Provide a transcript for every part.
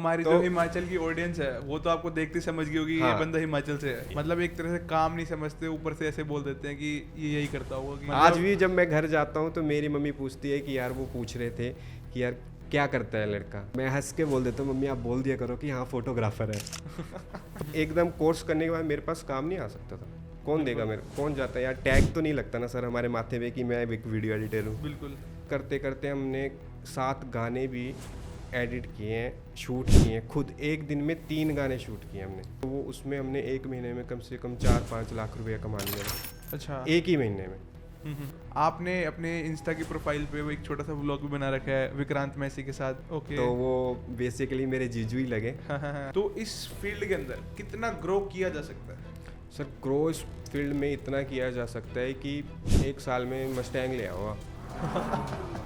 हमारी जो हिमाचल की ऑडियंस है वो तो आपको देखते समझ गई होगी ये बंदा हिमाचल से है। मतलब एक तरह से काम नहीं समझते, ऊपर से ऐसे बोल देते हैं कि ये यही करता होगा कि आज भी जब मैं घर जाता हूँ तो मेरी मम्मी पूछती है कि यार वो पूछ रहे थे कि यार क्या करता है लड़का। मैं हंस के बोल देता हूँ मम्मी आप बोल दिया करो कि हाँ फोटोग्राफर है। एकदम कोर्स करने के बाद मेरे पास काम नहीं आ सकता था। कौन देगा मेरे, कौन जाता है यार, टैग तो नहीं लगता ना सर हमारे माथे पे कि मैं एक वीडियो एडिटर हूँ। बिल्कुल। करते करते हमने 7 गाने भी एडिट किए हैं, शूट किए हैं खुद। एक दिन में 3 गाने शूट किए हमने। तो वो उसमें हमने एक महीने में कम से कम 4-5 लाख रुपया कमा लिया। अच्छा। एक ही महीने में। आपने अपने इंस्टा की प्रोफाइल पे वो एक छोटा सा व्लॉग भी बना रखा है विक्रांत मैसी के साथ। ओके। तो वो बेसिकली मेरे जीजू ही लगे। तो इस फील्ड के अंदर कितना ग्रो किया जा सकता है? सर ग्रो इस फील्ड में इतना किया जा सकता है कि 1 साल में मस्टैंग ले आओ आप।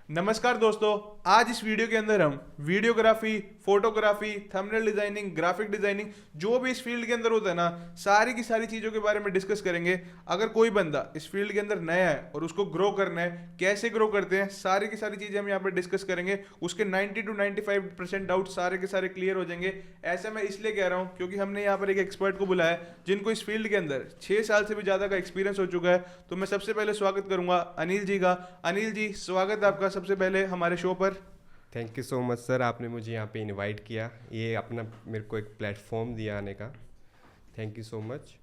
नमस्कार दोस्तों, आज इस वीडियो के अंदर हम videography, photography, thumbnail designing, graphic designing, जो भी इस फील्ड के अंदर होता है ना, सारी की सारी चीज़ों के बारे में डिस्कस करेंगे। अगर कोई बंदा इस फील्ड के अंदर नया है और उसको ग्रो करना है, कैसे ग्रो करते हैं, सारी की सारी चीज़ें हम यहाँ पर डिस्कस करेंगे। उसके 90 to 95% डाउट सारे के सारे क्लियर हो जाएंगे। ऐसा मैं इसलिए कह रहा हूँ क्योंकि हमने यहाँ पर एक एक्सपर्ट को बुलाया है जिनको इस फील्ड के अंदर 6 साल से भी ज़्यादा का एक्सपीरियंस हो चुका है। तो मैं सबसे पहले स्वागत करूंगा अनिल जी का। अनिल जी, स्वागत है आपका सबसे पहले हमारे शो पर। Thank you so much sir, आपने मुझे यहाँ पे इनवाइट किया, ये अपना मेरे को एक प्लेटफॉर्म दिया आने का। Thank you so much.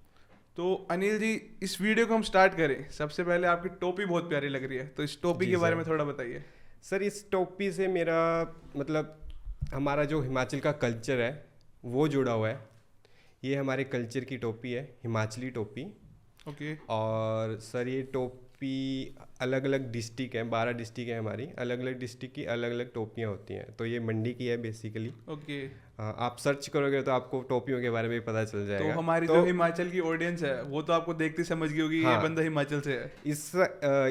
तो अनिल जी, इस वीडियो को हम स्टार्ट करें, सबसे पहले आपकी टोपी बहुत प्यारी लग रही है, तो इस टोपी के बारे में थोड़ा बताइए। सर इस टोपी से मेरा मतलब हमारा जो हिमाचल का कल्चर है वो जुड़ा हुआ है। ये हमारे कल्चर की टोपी है, हिमाचली टोपी। ओके। और सर ये टोपी अलग अलग डिस्ट्रिक्ट है, 12 डिस्ट्रिक्ट है हमारी, अलग अलग डिस्ट्रिक्ट की अलग अलग टोपियाँ होती हैं। तो ये मंडी की है बेसिकली। ओके। आप सर्च करोगे तो आपको टोपियों के बारे में भी पता चल जाएगा। तो हमारी जो हिमाचल की ऑडियंस है वो तो आपको देखते समझ गई होगी ये बंदा हिमाचल से है।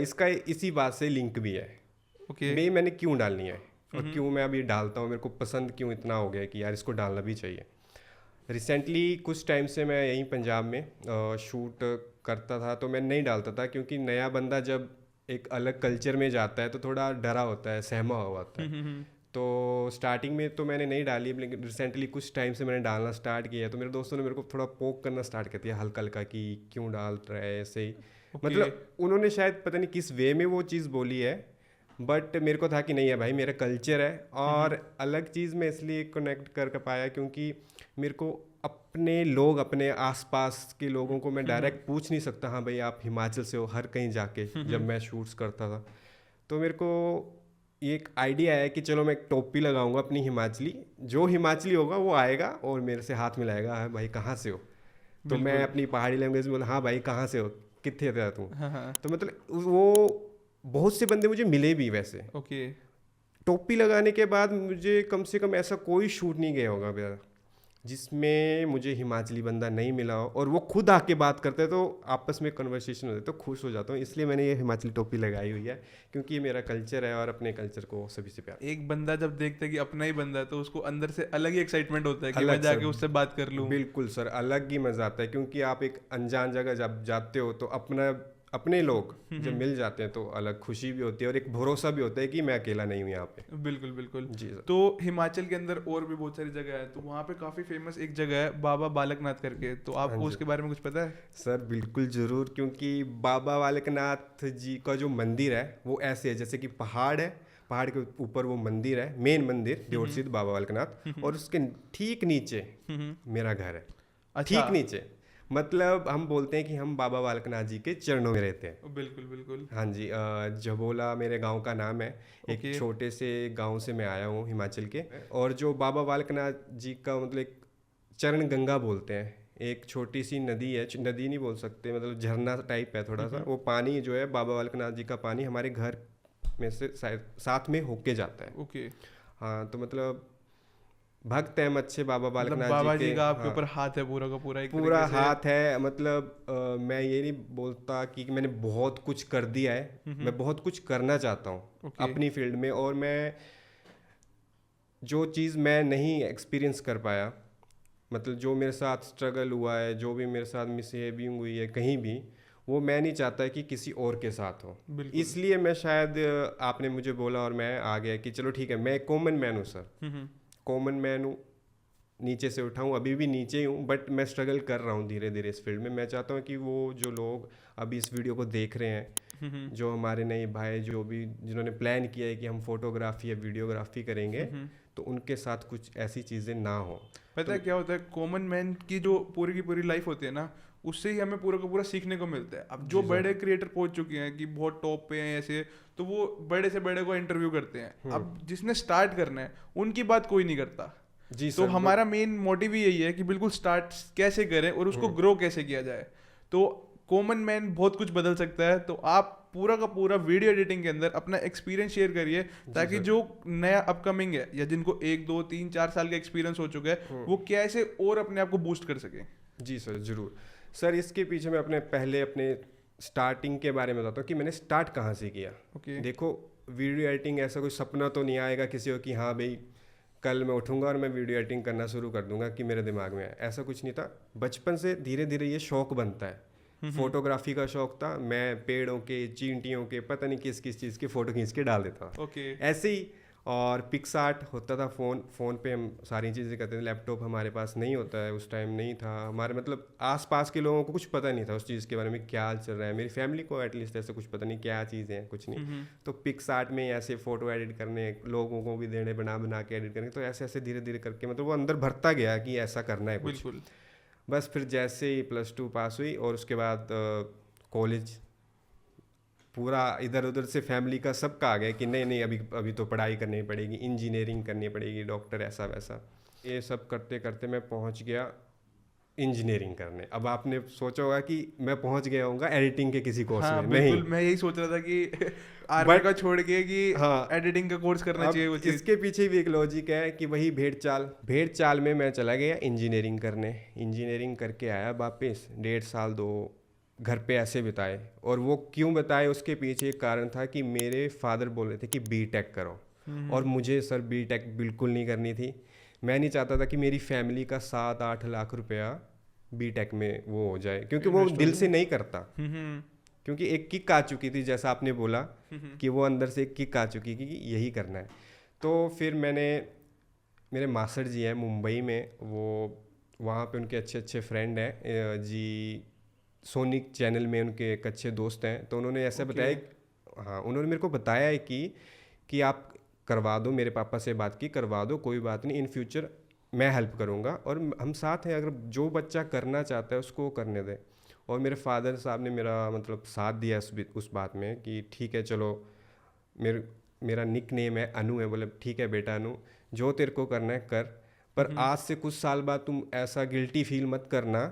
इसका इसी बात से लिंक भी है। ओके। मैंने क्यों डालनी है और क्यों मैं अभी डालता हूँ, मेरे को पसंद क्यों इतना हो गया कि यार इसको डालना भी चाहिए। रिसेंटली कुछ टाइम से मैं यहीं पंजाब में शूट करता था, तो मैं नहीं डालता था क्योंकि नया बंदा जब एक अलग कल्चर में जाता है तो थोड़ा डरा होता है, सहमा हुआ होता है। तो स्टार्टिंग में तो मैंने नहीं डाली, लेकिन रिसेंटली कुछ टाइम से मैंने डालना स्टार्ट किया। तो मेरे दोस्तों ने मेरे को थोड़ा पोक करना स्टार्ट कर दिया हल्का हल्का कि क्यों डाल रहा है ऐसे ही। मतलब उन्होंने शायद पता नहीं किस वे में वो चीज़ बोली है, बट मेरे को था कि नहीं है भाई, मेरा कल्चर है। और अलग चीज़ में इसलिए कनेक्ट कर पाया क्योंकि मेरे को अपने लोग, अपने आसपास के लोगों को मैं डायरेक्ट पूछ नहीं सकता हाँ भाई आप हिमाचल से हो, हर कहीं जाके जब मैं शूट्स करता था। तो मेरे को ये एक आइडिया है कि चलो मैं एक टोपी लगाऊंगा अपनी हिमाचली, जो हिमाचली होगा वो आएगा और मेरे से हाथ मिलाएगा, हाँ भाई कहाँ से हो। तो मैं अपनी पहाड़ी लैंग्वेज में बोला हाँ भाई कहाँ से हो, कितने थे तुम। तो मतलब वो बहुत से बंदे मुझे मिले भी वैसे। ओके। टोपी लगाने के बाद मुझे कम से कम ऐसा कोई शूट नहीं गया होगा मेरा जिसमें मुझे हिमाचली बंदा नहीं मिला हो, और वो खुद आके बात करते हैं तो आपस में कन्वर्सेशन होते तो खुश हो जाता हूँ। इसलिए मैंने ये हिमाचली टोपी लगाई हुई है क्योंकि ये मेरा कल्चर है और अपने कल्चर को सभी से प्यार। एक बंदा जब देखता है कि अपना ही बंदा है तो उसको अंदर से अलग ही एक्साइटमेंट होता है कि मैं जाके उससे बात कर लूँ। बिल्कुल सर, अलग ही मजा आता है क्योंकि आप एक अनजान जगह जब जाते हो तो अपने लोग जब मिल जाते हैं तो अलग खुशी भी होती है और एक भरोसा भी होता है कि मैं अकेला नहीं हूँ यहाँ पे। बिल्कुल बिल्कुल जी सर। तो हिमाचल के अंदर और भी बहुत सारी जगह है, तो वहाँ पे काफ़ी फेमस एक जगह है बाबा बालकनाथ करके, तो आपको उसके बारे में कुछ पता है? सर बिल्कुल ज़रूर, क्योंकि बाबा बालकनाथ जी का जो मंदिर है वो ऐसे है जैसे कि पहाड़ है, पहाड़ के ऊपर वो मंदिर है, मेन मंदिर देवरसिद्ध बाबा बालकनाथ, और उसके ठीक नीचे मेरा घर है। अच्छा। ठीक नीचे, मतलब हम बोलते हैं कि हम बाबा बालकनाथ जी के चरणों में रहते हैं। बिल्कुल बिल्कुल। हाँ जी। जबोला मेरे गांव का नाम है। एक छोटे से गांव से मैं आया हूँ हिमाचल के, और जो बाबा बालकनाथ जी का मतलब एक चरण गंगा बोलते हैं, एक छोटी सी नदी है, नदी नहीं बोल सकते, मतलब झरना टाइप है थोड़ा सा। वो पानी जो है बाबा बालकनाथ जी का पानी हमारे घर में से साथ में होके जाता है। ओके। हाँ, तो मतलब भक्त हैं अच्छे बाबा बालकनाथ बाबा जी के। का आपके ऊपर हाथ है पूरा का पूरा, एक पूरा हाथ है। मतलब मैं ये नहीं बोलता कि मैंने बहुत कुछ कर दिया है, मैं बहुत कुछ करना चाहता हूँ अपनी फील्ड में, और मैं जो चीज़ मैं नहीं एक्सपीरियंस कर पाया मतलब जो मेरे साथ स्ट्रगल हुआ है, जो भी मेरे साथ मिसबिहेविंग हुई है कहीं भी, वो मैं नहीं चाहता कि किसी और के साथ हो। बिल्कुल। इसलिए मैं शायद आपने मुझे बोला और मैं आ गया कि चलो ठीक है, मैं एक कॉमन मैन हूँ सर, कॉमन मैन हूँ, नीचे से उठा हूँ, अभी भी नीचे ही हूँ, बट मैं स्ट्रगल कर रहा हूँ धीरे धीरे इस फील्ड में। मैं चाहता हूँ कि वो जो लोग अभी इस वीडियो को देख रहे हैं, जो हमारे नए भाई जो भी जिन्होंने प्लान किया है कि हम फोटोग्राफी या वीडियोग्राफी करेंगे, तो उनके साथ कुछ ऐसी चीज़ें ना हो। पता है क्या होता है, कॉमन मैन की जो पूरी की पूरी लाइफ होती है ना, उससे ही हमें पूरा का पूरा सीखने को मिलता है। अब जो बड़े क्रिएटर पहुंच चुके हैं कि बहुत टॉप पे हैं ऐसे, तो वो बड़े से बड़े को इंटरव्यू करते हैं। अब जिसने स्टार्ट करना है उनकी बात कोई नहीं करता। जी तो सर, हमारा मेन मोटिव ही यही है कि बिल्कुल स्टार्ट कैसे करें और उसको ग्रो कैसे किया जाए। तो कॉमन मैन बहुत कुछ बदल सकता है। तो आप पूरा का पूरा वीडियो एडिटिंग के अंदर अपना एक्सपीरियंस शेयर करिए, ताकि जो नया अपकमिंग है या जिनको 1 2 3 4 साल का एक्सपीरियंस हो चुका है, वो कैसे और अपने आप को बूस्ट कर सके। जी सर, ज़रूर सर। इसके पीछे मैं अपने स्टार्टिंग के बारे में बताता हूँ कि मैंने स्टार्ट कहाँ से किया। देखो, वीडियो एडिटिंग ऐसा कोई सपना तो नहीं आएगा किसी को कि हाँ भाई कल मैं उठूंगा और मैं वीडियो एडिटिंग करना शुरू कर दूंगा, कि मेरे दिमाग में ऐसा कुछ नहीं था। बचपन से धीरे धीरे ये शौक बनता है। फोटोग्राफी का शौक था, मैं पेड़ों के, चींटियों के, पता नहीं किस किस चीज़ के फ़ोटो खींच के डाल देता था। ऐसे ही। और पिक्स आर्ट होता था फ़ोन पे हम सारी चीज़ें करते थे। लैपटॉप हमारे पास नहीं होता है, उस टाइम नहीं था हमारे, मतलब आसपास के लोगों को कुछ पता नहीं था उस चीज़ के बारे में क्या चल रहा है। मेरी फैमिली को एटलीस्ट ऐसा कुछ पता नहीं क्या चीज़ें हैं, कुछ नहीं। तो पिक्स आर्ट में ऐसे फ़ोटो एडिट करने, लोगों को भी देने, बना बना के एडिट करने, तो ऐसे ऐसे धीरे धीरे करके मतलब वो अंदर भरता गया कि ऐसा करना है कुछ। बिल्कुल। बस फिर जैसे ही +2 पास हुई और उसके बाद कॉलेज, पूरा इधर उधर से फैमिली का सबका आ गया कि नहीं नहीं अभी तो पढ़ाई करनी पड़ेगी, इंजीनियरिंग करनी पड़ेगी, डॉक्टर ऐसा वैसा। ये सब करते करते मैं पहुंच गया इंजीनियरिंग करने। अब आपने सोचा होगा कि मैं पहुंच गया होऊंगा एडिटिंग के किसी कोर्स में। बिल्कुल, नहीं, मैं यही सोच रहा था कि आर्मी का छोड़ के कि एडिटिंग का कोर्स करना चाहिए वो चीज़। इसके पीछे भी एक लॉजिक है कि वही भेड़ चाल में मैं चला गया इंजीनियरिंग करने। इंजीनियरिंग करके आया वापस, 1.5 साल 2 घर पे ऐसे बिताए। और वो क्यों बताए, उसके पीछे एक कारण था कि मेरे फादर बोल रहे थे कि बीटेक करो, और मुझे सर बीटेक बिल्कुल नहीं करनी थी। मैं नहीं चाहता था कि मेरी फैमिली का 7-8 लाख रुपया बीटेक में वो हो जाए, क्योंकि वो दिल से नहीं करता। क्योंकि एक किक आ चुकी थी, जैसा आपने बोला कि वो अंदर से एक किक आ चुकी कि यही करना है। तो फिर मेरे मास्टर जी हैं मुंबई में, वो वहाँ पे उनके अच्छे अच्छे फ्रेंड हैं जी, सोनिक चैनल में उनके एक अच्छे दोस्त हैं। तो उन्होंने ऐसा बताया, हाँ उन्होंने मेरे को बताया है कि आप करवा दो, मेरे पापा से बात की, करवा दो, कोई बात नहीं, इन फ्यूचर मैं हेल्प करूँगा और हम साथ हैं, अगर जो बच्चा करना चाहता है उसको करने दें। और मेरे फादर साहब ने मेरा मतलब साथ दिया उस बात में कि ठीक है चलो, मेरा निक नेम है अनु है, बोले ठीक है बेटा अनु, जो तेरे को करना है कर, पर आज से कुछ साल बाद तुम ऐसा गिल्टी फील मत करना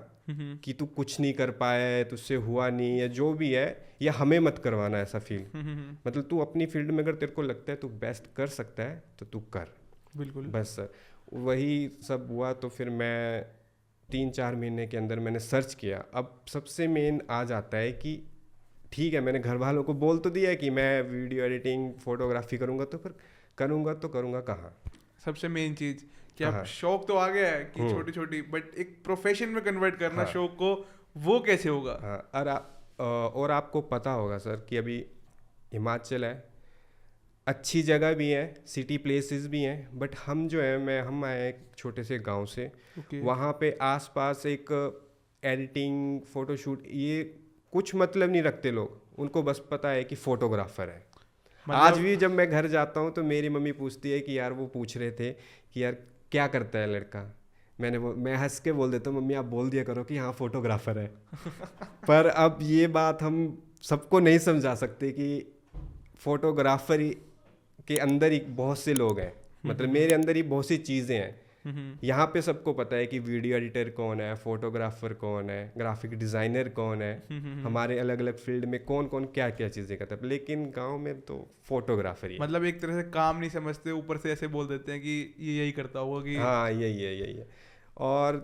कि तू कुछ नहीं कर पाया है, तुझसे हुआ नहीं, या जो भी है, या हमें मत करवाना ऐसा फील। मतलब तू अपनी फील्ड में अगर तेरे को लगता है तू बेस्ट कर सकता है तो तू कर। बिल्कुल। बस वही सब हुआ। तो फिर मैं 3-4 महीने के अंदर मैंने सर्च किया। अब सबसे मेन आ जाता है कि ठीक है, मैंने घर वालों को बोल तो दिया कि मैं वीडियो एडिटिंग फोटोग्राफी करूँगा, तो फिर करूँगा कहाँ। सबसे मेन चीज़ कि आप शौक तो आ गया है कि छोटी छोटी, बट एक प्रोफेशन में कन्वर्ट करना शौक को, वो कैसे होगा। और आपको पता होगा सर कि अभी हिमाचल है, अच्छी जगह भी है, सिटी प्लेसेस भी हैं, बट हम जो है हम आए एक छोटे से गांव से। वहाँ पे आसपास एक एडिटिंग फोटोशूट ये कुछ मतलब नहीं रखते लोग, उनको बस पता है कि फोटोग्राफर है। आज भी जब मैं घर जाता हूँ तो मेरी मम्मी पूछती है कि यार, वो पूछ रहे थे कि यार क्या करता है लड़का, मैं हंस के बोल देता हूँ मम्मी आप बोल दिया करो कि हाँ फोटोग्राफर है। पर अब ये बात हम सबको नहीं समझा सकते कि फोटोग्राफर के अंदर ही बहुत से लोग हैं, मतलब मेरे अंदर ही बहुत सी चीज़ें हैं। यहाँ पे सबको पता है कि वीडियो एडिटर कौन है, फोटोग्राफर कौन है, ग्राफिक डिज़ाइनर कौन है, हमारे अलग अलग फील्ड में कौन कौन क्या क्या चीज़ें करता है, लेकिन गांव में तो फोटोग्राफर ही है। मतलब एक तरह से काम नहीं समझते, ऊपर से ऐसे बोल देते हैं कि ये यही करता होगा कि हाँ यही है। और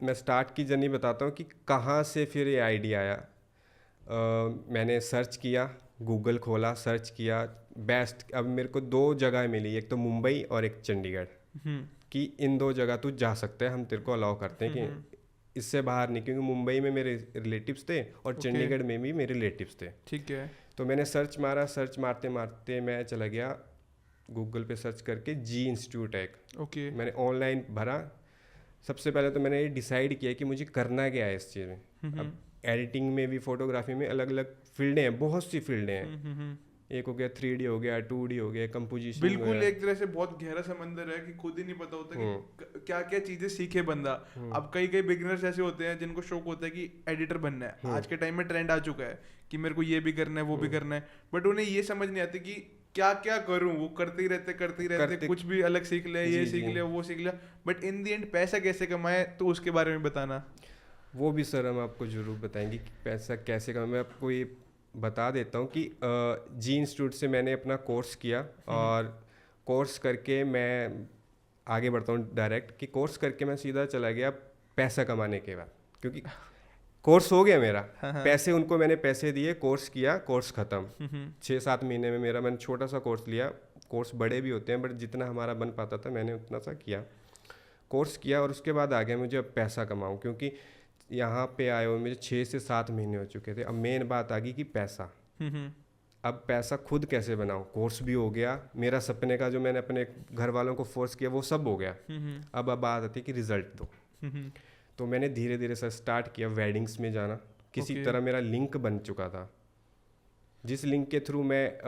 मैं स्टार्ट की जर्नी बताता हूँ कि कहाँ से फिर ये आइडिया आया। मैंने सर्च किया, गूगल खोला, सर्च किया बेस्ट। अब मेरे को 2 जगह मिली, एक तो मुंबई और एक चंडीगढ़। कि इन 2 जगह तू जा सकता है, हम तेरे को अलाउ करते हैं कि इससे बाहर नहीं, क्योंकि मुंबई में मेरे रिलेटिव्स थे और चंडीगढ़ में भी मेरे रिलेटिव्स थे। ठीक है। तो मैंने सर्च मारा, सर्च मारते मारते मैं चला गया गूगल पे सर्च करके जी इंस्टीट्यूट है एक। ओके। मैंने ऑनलाइन भरा। सबसे पहले तो मैंने ये डिसाइड किया कि मुझे करना क्या है इस चीज़ में। अब एडिटिंग में भी, फोटोग्राफी में अलग अलग फील्डें हैं, बहुत सी फील्डें हैं। एक हो गया 3D हो गया, 2D हो गया, कंपोजिशन। बिल्कुल, एक तरह से बहुत गहरा समंदर है कि खुद ही नहीं पता होता कि क्या क्या चीजें सीखे बंदा। अब कई कई बिगिनर्स ऐसे होते हैं जिनको शौक होता है कि एडिटर बनना है। आज के टाइम में ट्रेंड आ चुका है कि मेरे को ये भी करना है, वो भी करना है, बट उन्हें ये समझ नहीं आती कि क्या क्या करूं। वो करते ही रहते कुछ भी अलग सीख ले, ये सीख ले, वो सीख ले, बट इन दी एंड पैसा कैसे कमाए, तो उसके बारे में बताना। वो भी सर हम आपको ज़रूर बताएंगे कि पैसा कैसे कमाए। मैं आपको ये बता देता हूँ कि जी इंस्टीट्यूट से मैंने अपना कोर्स किया, और कोर्स करके मैं आगे बढ़ता हूँ डायरेक्ट, कि कोर्स करके मैं सीधा चला गया पैसा कमाने के बाद, क्योंकि कोर्स हो गया मेरा। पैसे उनको मैंने पैसे दिए, कोर्स किया, कोर्स ख़त्म। 6-7 महीने में मेरा, मैंने छोटा सा कोर्स लिया। कोर्स बड़े भी होते हैं बट जितना हमारा बन पाता था मैंने उतना सा किया, कोर्स किया, और उसके बाद आ गया मुझे अब पैसा कमाऊँ, क्योंकि यहाँ पे आए हुए मुझे 6 से 7 महीने हो चुके थे। अब मेन बात आ गई कि पैसा। अब पैसा खुद कैसे बनाऊँ। कोर्स भी हो गया, मेरा सपने का जो मैंने अपने घर वालों को फोर्स किया वो सब हो गया। अब बात आती है कि रिजल्ट दो। तो मैंने धीरे धीरे सर स्टार्ट किया वेडिंग्स में जाना। किसी तरह मेरा लिंक बन चुका था, जिस लिंक के थ्रू मैं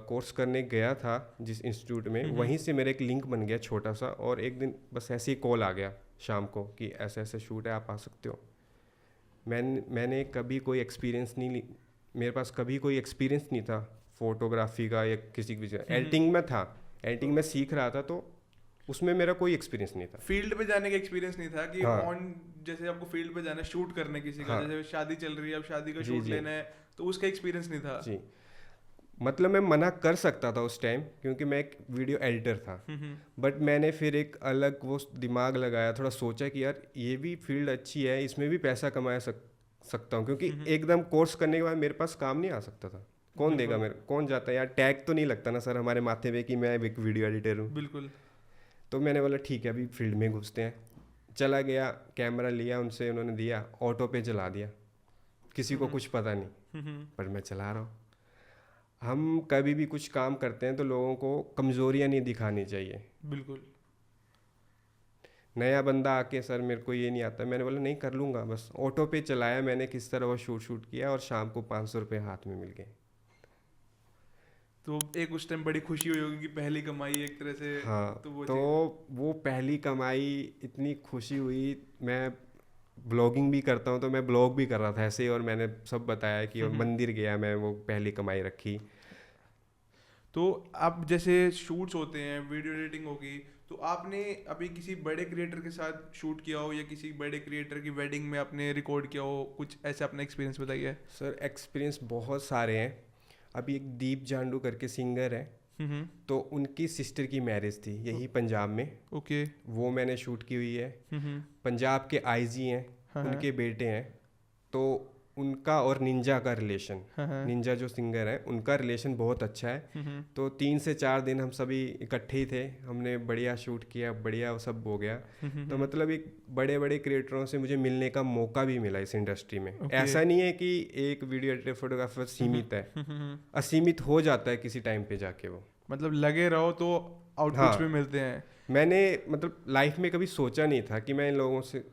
कोर्स करने गया था जिस इंस्टीट्यूट में, वहीं से मेरा एक लिंक बन गया छोटा सा। और एक दिन बस ऐसे ही कॉल आ गया शाम को कि ऐसे ऐसे शूट है, आप आ सकते हो। मैंने कभी कोई एक्सपीरियंस नहीं, मेरे पास कभी कोई एक्सपीरियंस नहीं था फोटोग्राफी का या किसी भी। एडिटिंग में था, एडिटिंग में सीख रहा था, तो उसमें मेरा कोई एक्सपीरियंस नहीं था। फील्ड पे जाने का एक्सपीरियंस नहीं था कि हाँ। जैसे आपको फील्ड पे जाना है शूट करने किसी का। हाँ। जैसे शादी चल रही है, अब शादी का जी, शूट जी। लेना है, तो उसका एक्सपीरियंस नहीं था। जी, मतलब मैं मना कर सकता था उस टाइम, क्योंकि मैं एक वीडियो एडिटर था। बट मैंने फिर एक अलग वो दिमाग लगाया, थोड़ा सोचा कि यार ये भी फील्ड अच्छी है, इसमें भी पैसा कमा सकता हूँ, क्योंकि एकदम कोर्स करने के बाद मेरे पास काम नहीं आ सकता था। कौन देगा मेरे, कौन जाता है यार, टैग तो नहीं लगता ना सर हमारे माथे पे कि मैं एक वीडियो एडिटर हूँ। बिल्कुल। तो मैंने बोला ठीक है अभी फील्ड में घुसते हैं। चला गया, कैमरा लिया उनसे, उन्होंने दिया, ऑटो पे चला दिया, किसी को कुछ पता नहीं, पर मैं चला रहा हूँ। हम कभी भी कुछ काम करते हैं तो लोगों को कमज़ोरियाँ नहीं दिखानी चाहिए। बिल्कुल। नया बंदा आके सर मेरे को ये नहीं आता, मैंने बोला नहीं कर लूँगा, बस ऑटो पे चलाया मैंने, किस तरह वो शूट किया, और शाम को 500 रुपये हाथ में मिल गए। तो एक उस टाइम बड़ी खुशी हुई होगी कि पहली कमाई एक तरह से। हाँ, तो वो पहली कमाई, इतनी खुशी हुई। मैं ब्लॉगिंग भी करता हूँ, तो मैं ब्लॉग भी कर रहा था ऐसे ही, और मैंने सब बताया कि मंदिर गया मैं, वो पहली कमाई रखी। तो आप जैसे शूट्स होते हैं, वीडियो एडिटिंग होगी, तो आपने अभी किसी बड़े क्रिएटर के साथ शूट किया हो या किसी बड़े क्रिएटर की वेडिंग में आपने रिकॉर्ड किया हो, कुछ ऐसे अपना एक्सपीरियंस बताइए। सर एक्सपीरियंस बहुत सारे हैं। अभी एक दीप जांडू करके सिंगर है, तो उनकी सिस्टर की मैरिज थी यही पंजाब में। ओके। वो मैंने शूट की हुई है। पंजाब के आईजी हैं, उनके बेटे हैं, तो उनका और निंजा का रिलेशन, निंजा जो सिंगर है उनका रिलेशन बहुत अच्छा है। तो 3 से 4 दिन हम सभी इकट्ठे ही थे, हमने बढ़िया शूट किया, बढ़िया सब हो गया। तो मतलब एक बड़े बड़े क्रिएटरों से मुझे मिलने का मौका भी मिला इस इंडस्ट्री में। ऐसा नहीं है कि एक वीडियो एडिटर फोटोग्राफर सीमित है, असीमित हो जाता है किसी टाइम पे जाके वो। मतलब लगे रहो तो आउटपुट्स भी मिलते हैं। मैंने मतलब लाइफ में कभी सोचा नहीं था कि मैं इन लोगों से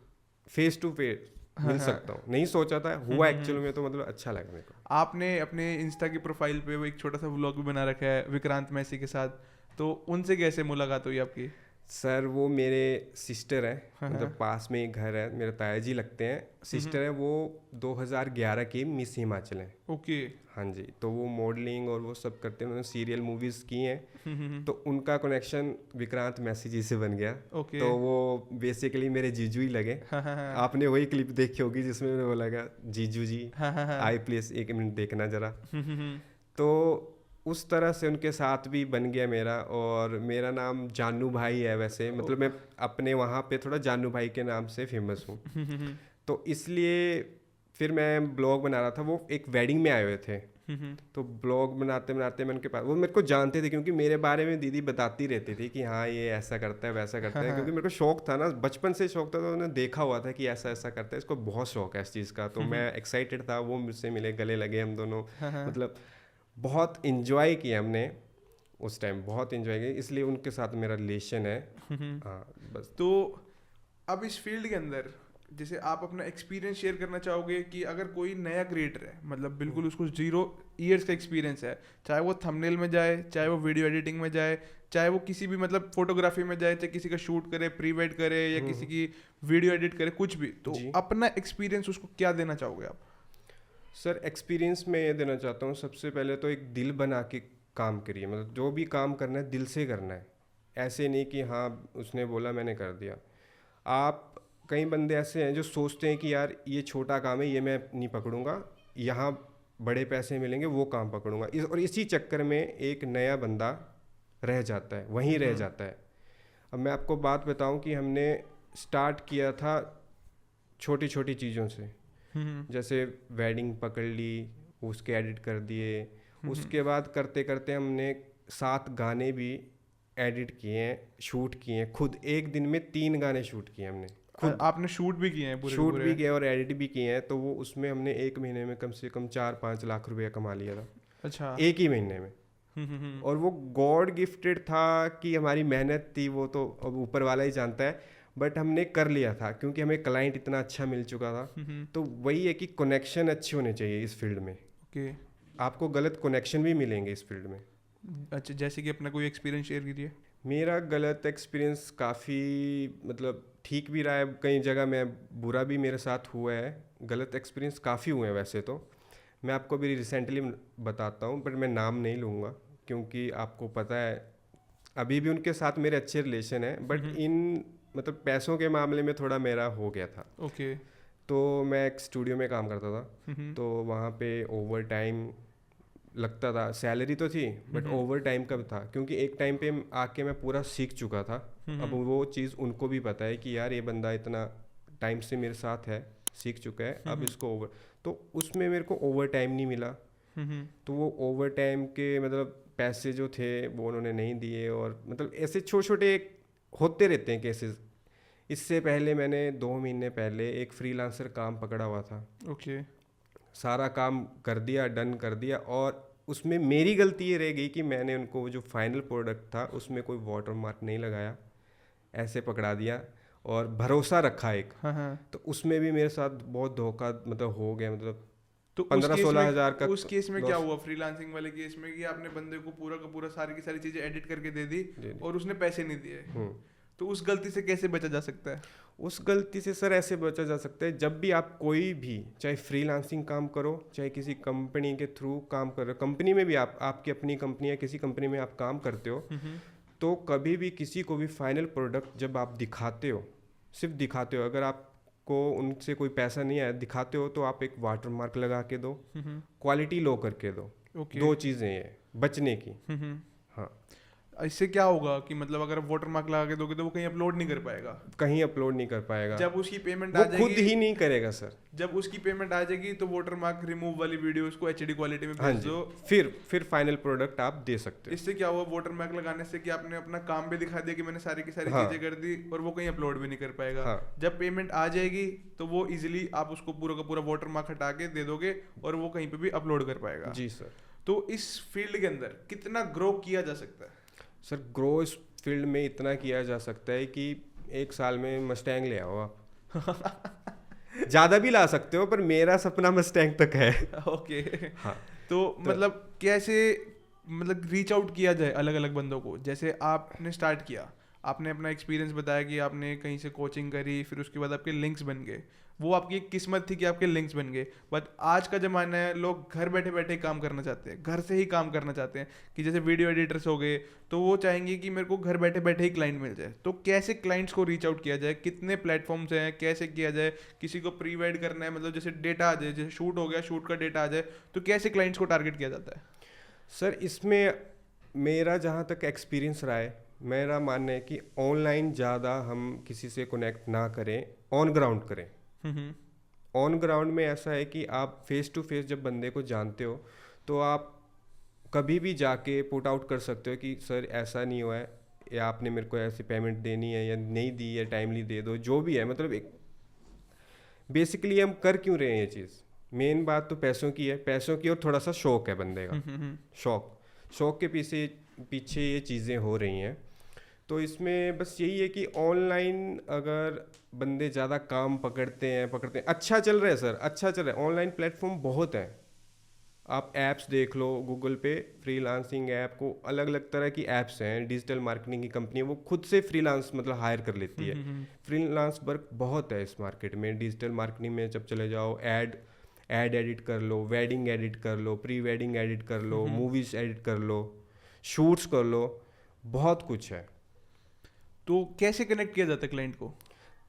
फेस टू फेस मिल सकता हूँ, नहीं सोचा था, हुआ एक्चुअल में, तो मतलब अच्छा लगा मेरे को। आपने अपने इंस्टा की प्रोफाइल पे वो एक छोटा सा व्लॉग भी बना रखा है विक्रांत मैसी के साथ, तो उनसे कैसे मुलाकात हुई आपकी? सर वो मेरे सिस्टर है, मतलब पास में ही घर है, मेरे ताया जी लगते हैं। सिस्टर है वो 2011 की मिस हिमाचल है। ओके। हाँ जी, तो वो मॉडलिंग और वो सब करते हैं, उन्होंने सीरियल मूवीज़ की हैं, तो उनका कनेक्शन विक्रांत मैसी जी से बन गया। ओके। तो वो बेसिकली मेरे जीजू ही लगे। आपने वही क्लिप देखी होगी जिसमें मैंने बोला लगा जीजू जी आई प्लीज 1 मिनट देखना जरा। तो उस तरह से उनके साथ भी बन गया मेरा। और मेरा नाम जानू भाई है वैसे, मतलब मैं अपने वहाँ पे थोड़ा जानू भाई के नाम से फेमस हूँ, तो इसलिए फिर मैं ब्लॉग बना रहा था, वो एक वेडिंग में आए हुए थे। तो ब्लॉग बनाते बनाते मैं उनके पास, वो मेरे को जानते थे क्योंकि मेरे बारे में दीदी बताती रहती थी कि हाँ ये ऐसा करता है वैसा करता है, क्योंकि मेरे को शौक था ना, बचपन से शौक था, तो उन्होंने देखा हुआ था कि ऐसा ऐसा करता है, इसको बहुत शौक है इस चीज़ का। तो मैं एक्साइटेड था, वो मुझसे मिले, गले लगे हम दोनों, मतलब बहुत इन्जॉय किया हमने उस टाइम, बहुत इन्जॉय किया, इसलिए उनके साथ मेरा रिलेशन है। हाँ बस। तो अब इस फील्ड के अंदर जैसे आप अपना एक्सपीरियंस शेयर करना चाहोगे कि अगर कोई नया क्रिएटर है, मतलब बिल्कुल उसको 0 ईयर्स का एक्सपीरियंस है, चाहे वो थंबनेल में जाए, चाहे वो वीडियो एडिटिंग में जाए, चाहे वो किसी भी मतलब फोटोग्राफी में जाए, चाहे किसी का शूट करे, प्री वेड करे, या किसी की वीडियो एडिट करे, कुछ भी, तो अपना एक्सपीरियंस उसको क्या देना चाहोगे आप? सर एक्सपीरियंस में ये देना चाहता हूँ, सबसे पहले तो एक दिल बना के काम करिए, मतलब जो भी काम करना है दिल से करना है, ऐसे नहीं कि हाँ उसने बोला मैंने कर दिया। आप, कई बंदे ऐसे हैं जो सोचते हैं कि यार ये छोटा काम है, ये मैं नहीं पकड़ूंगा, यहाँ बड़े पैसे मिलेंगे, वो काम पकड़ूंगा, और इसी चक्कर में एक नया बंदा रह जाता है, वहीं रह जाता है। अब मैं आपको बात बताऊं कि हमने स्टार्ट किया था छोटी छोटी चीज़ों से, जैसे वेडिंग पकड़ ली, उसके एडिट कर दिए, उसके बाद करते करते हमने 7 गाने भी एडिट किए हैं, शूट किए हैं, खुद एक दिन में 3 गाने शूट किए हमने खुद। आपने शूट भी किए हैं पूरे? शूट भी किए और एडिट भी किए हैं, तो वो उसमें हमने एक महीने में कम से कम 4-5 लाख रुपया कमा लिया था। अच्छा। एक ही महीने में। और वो गॉड गिफ्टेड था कि हमारी मेहनत थी, वो तो अब ऊपर वाला ही जानता है, बट हमने कर लिया था क्योंकि हमें क्लाइंट इतना अच्छा मिल चुका था। तो वही है कि कनेक्शन अच्छे होने चाहिए इस फील्ड में। ओके। आपको गलत कनेक्शन भी मिलेंगे इस फील्ड में। अच्छा, जैसे कि अपना कोई एक्सपीरियंस शेयर कीजिए। मेरा गलत एक्सपीरियंस काफ़ी, मतलब ठीक भी रहा है, कई जगह मैं बुरा भी मेरे साथ हुआ है, गलत एक्सपीरियंस काफ़ी हुए हैं वैसे तो। मैं आपको भी रिसेंटली बताता हूँ, बट मैं नाम नहीं लूँगा क्योंकि आपको पता है अभी भी उनके साथ मेरे अच्छे रिलेशन है, बट इन मतलब पैसों के मामले में थोड़ा मेरा हो गया था। ओके। तो मैं एक स्टूडियो में काम करता था, तो वहाँ पे ओवर टाइम लगता था, सैलरी तो थी बट ओवर टाइम कब था, क्योंकि एक टाइम पे आके मैं पूरा सीख चुका था। अब वो चीज़ उनको भी पता है कि यार ये बंदा इतना टाइम से मेरे साथ है, सीख चुका है, अब इसको ओवर, तो उसमें मेरे को ओवर टाइम नहीं मिला। तो वो ओवर टाइम के मतलब पैसे जो थे वो उन्होंने नहीं दिए, और मतलब ऐसे छोटे छोटे होते रहते हैं केसेस। इससे पहले मैंने 2 महीने पहले एक फ्रीलांसर काम पकड़ा हुआ था। ओके। सारा काम कर दिया, डन कर दिया, और उसमें मेरी गलती ये रह गई कि मैंने उनको जो फाइनल प्रोडक्ट था उसमें कोई वाटर मार्क नहीं लगाया, ऐसे पकड़ा दिया और भरोसा रखा एक। तो उसमें भी मेरे साथ बहुत धोखा मतलब हो गया, मतलब तो 15-16 हज़ार का। उस केस में क्या हुआ फ्रीलांसिंग वाले केस में कि आपने बंदे को पूरा का पूरा सारी की सारी चीजें एडिट करके दे दी और उसने पैसे नहीं दिए, तो उस गलती से कैसे बचा जा सकता है? उस गलती से सर ऐसे बचा जा सकता है, जब भी आप कोई भी चाहे फ्रीलांसिंग काम करो, चाहे किसी कंपनी के थ्रू काम करो, कंपनी में भी आपकी अपनी कंपनी है, किसी कंपनी में आप काम करते हो, तो कभी भी किसी को भी फाइनल प्रोडक्ट जब आप दिखाते हो, सिर्फ दिखाते हो, अगर आपको उनसे कोई पैसा नहीं आया, दिखाते हो, तो आप एक वाटर मार्क लगा के दो, क्वालिटी लो करके दो। 2 चीज़ें हैं बचने की। हाँ, इससे क्या होगा कि मतलब अगर आप वाटर मार्क लगा के दोगे तो वो कहीं अपलोड नहीं कर पाएगा, कहीं अपलोड नहीं कर पाएगा, जब उसकी पेमेंट वो आ जाएगी खुद ही नहीं करेगा सर। जब उसकी पेमेंट आ जाएगी तो वाटर मार्क रिमूव वाली वीडियो उसको एचडी क्वालिटी में भेज दो, फिर फाइनल प्रोडक्ट आप दे सकते हो। इससे क्या हुआ, वाटर मार्क लगाने से कि आपने अपना काम भी दिखा दिया कि मैंने सारी की सारी चीजें कर दी, और वो कहीं अपलोड भी नहीं कर पाएगा। जब पेमेंट आ जाएगी तो वो इजीली आप उसको पूरा का पूरा वाटर मार्क हटा के दे दोगे और वो कहीं पे भी अपलोड कर पाएगा। जी सर। तो इस फील्ड के अंदर कितना ग्रो किया जा सकता है? सर ग्रो इस फील्ड में इतना किया जा सकता है कि 1 साल में मस्टैंग ले आओ आप। ज़्यादा भी ला सकते हो, पर मेरा सपना मस्टैंग तक है। ओके। हाँ, तो मतलब कैसे मतलब रीच आउट किया जाए अलग अलग बंदों को? जैसे आपने स्टार्ट किया, आपने अपना एक्सपीरियंस बताया कि आपने कहीं से कोचिंग करी, फिर उसके बाद आपके लिंक्स बन गए, वो आपकी एक किस्मत थी कि आपके लिंक्स बन गए। बट आज का ज़माना है, लोग घर बैठे बैठे काम करना चाहते हैं, घर से ही काम करना चाहते हैं, कि जैसे वीडियो एडिटर्स हो गए तो वो चाहेंगे कि मेरे को घर बैठे बैठे ही क्लाइंट मिल जाए। तो कैसे क्लाइंट्स को रीच आउट किया जाए, कितने प्लेटफॉर्म्स हैं, कैसे किया जाए? किसी को प्री वेड करना है, मतलब जैसे डेटा आ जाए, जैसे शूट हो गया, शूट का डेटा आ जाए, तो कैसे क्लाइंट्स को टारगेट किया जाता है? सर इसमें मेरा जहाँ तक एक्सपीरियंस रहा है, मेरा मानना है कि ऑनलाइन ज़्यादा हम किसी से कनेक्ट ना करें, ऑन ग्राउंड करें। ऑन ग्राउंड में ऐसा है कि आप फेस टू फेस जब बंदे को जानते हो तो आप कभी भी जाके पुट आउट कर सकते हो कि सर ऐसा नहीं हुआ है, या आपने मेरे को ऐसी पेमेंट देनी है या नहीं दी है, टाइमली दे दो, जो भी है। मतलब एक बेसिकली हम कर क्यों रहे हैं ये चीज़, मेन बात तो पैसों की है, पैसों की, और थोड़ा सा शौक है बंदे का, शौक के पीछे पीछे ये चीज़ें हो रही हैं। तो इसमें बस यही है कि ऑनलाइन अगर बंदे ज़्यादा काम पकड़ते हैं, अच्छा चल रहा है सर, अच्छा चल रहा है, ऑनलाइन प्लेटफॉर्म बहुत है। आप ऐप्स देख लो, गूगल पे फ्रीलांसिंग ऐप को, अलग अलग तरह की ऐप्स हैं, डिजिटल मार्केटिंग की कंपनी वो खुद से फ्रीलांस मतलब हायर कर लेती है। फ्रीलांस वर्क बहुत है इस मार्केट में। डिजिटल मार्केटिंग में जब चले जाओ, ऐड एडिट कर लो, वेडिंग एडिट कर लो, प्री वेडिंग एडिट कर लो, मूवीज़ एडिट कर लो, शूट्स कर लो, बहुत कुछ है। तो कैसे कनेक्ट किया जाता है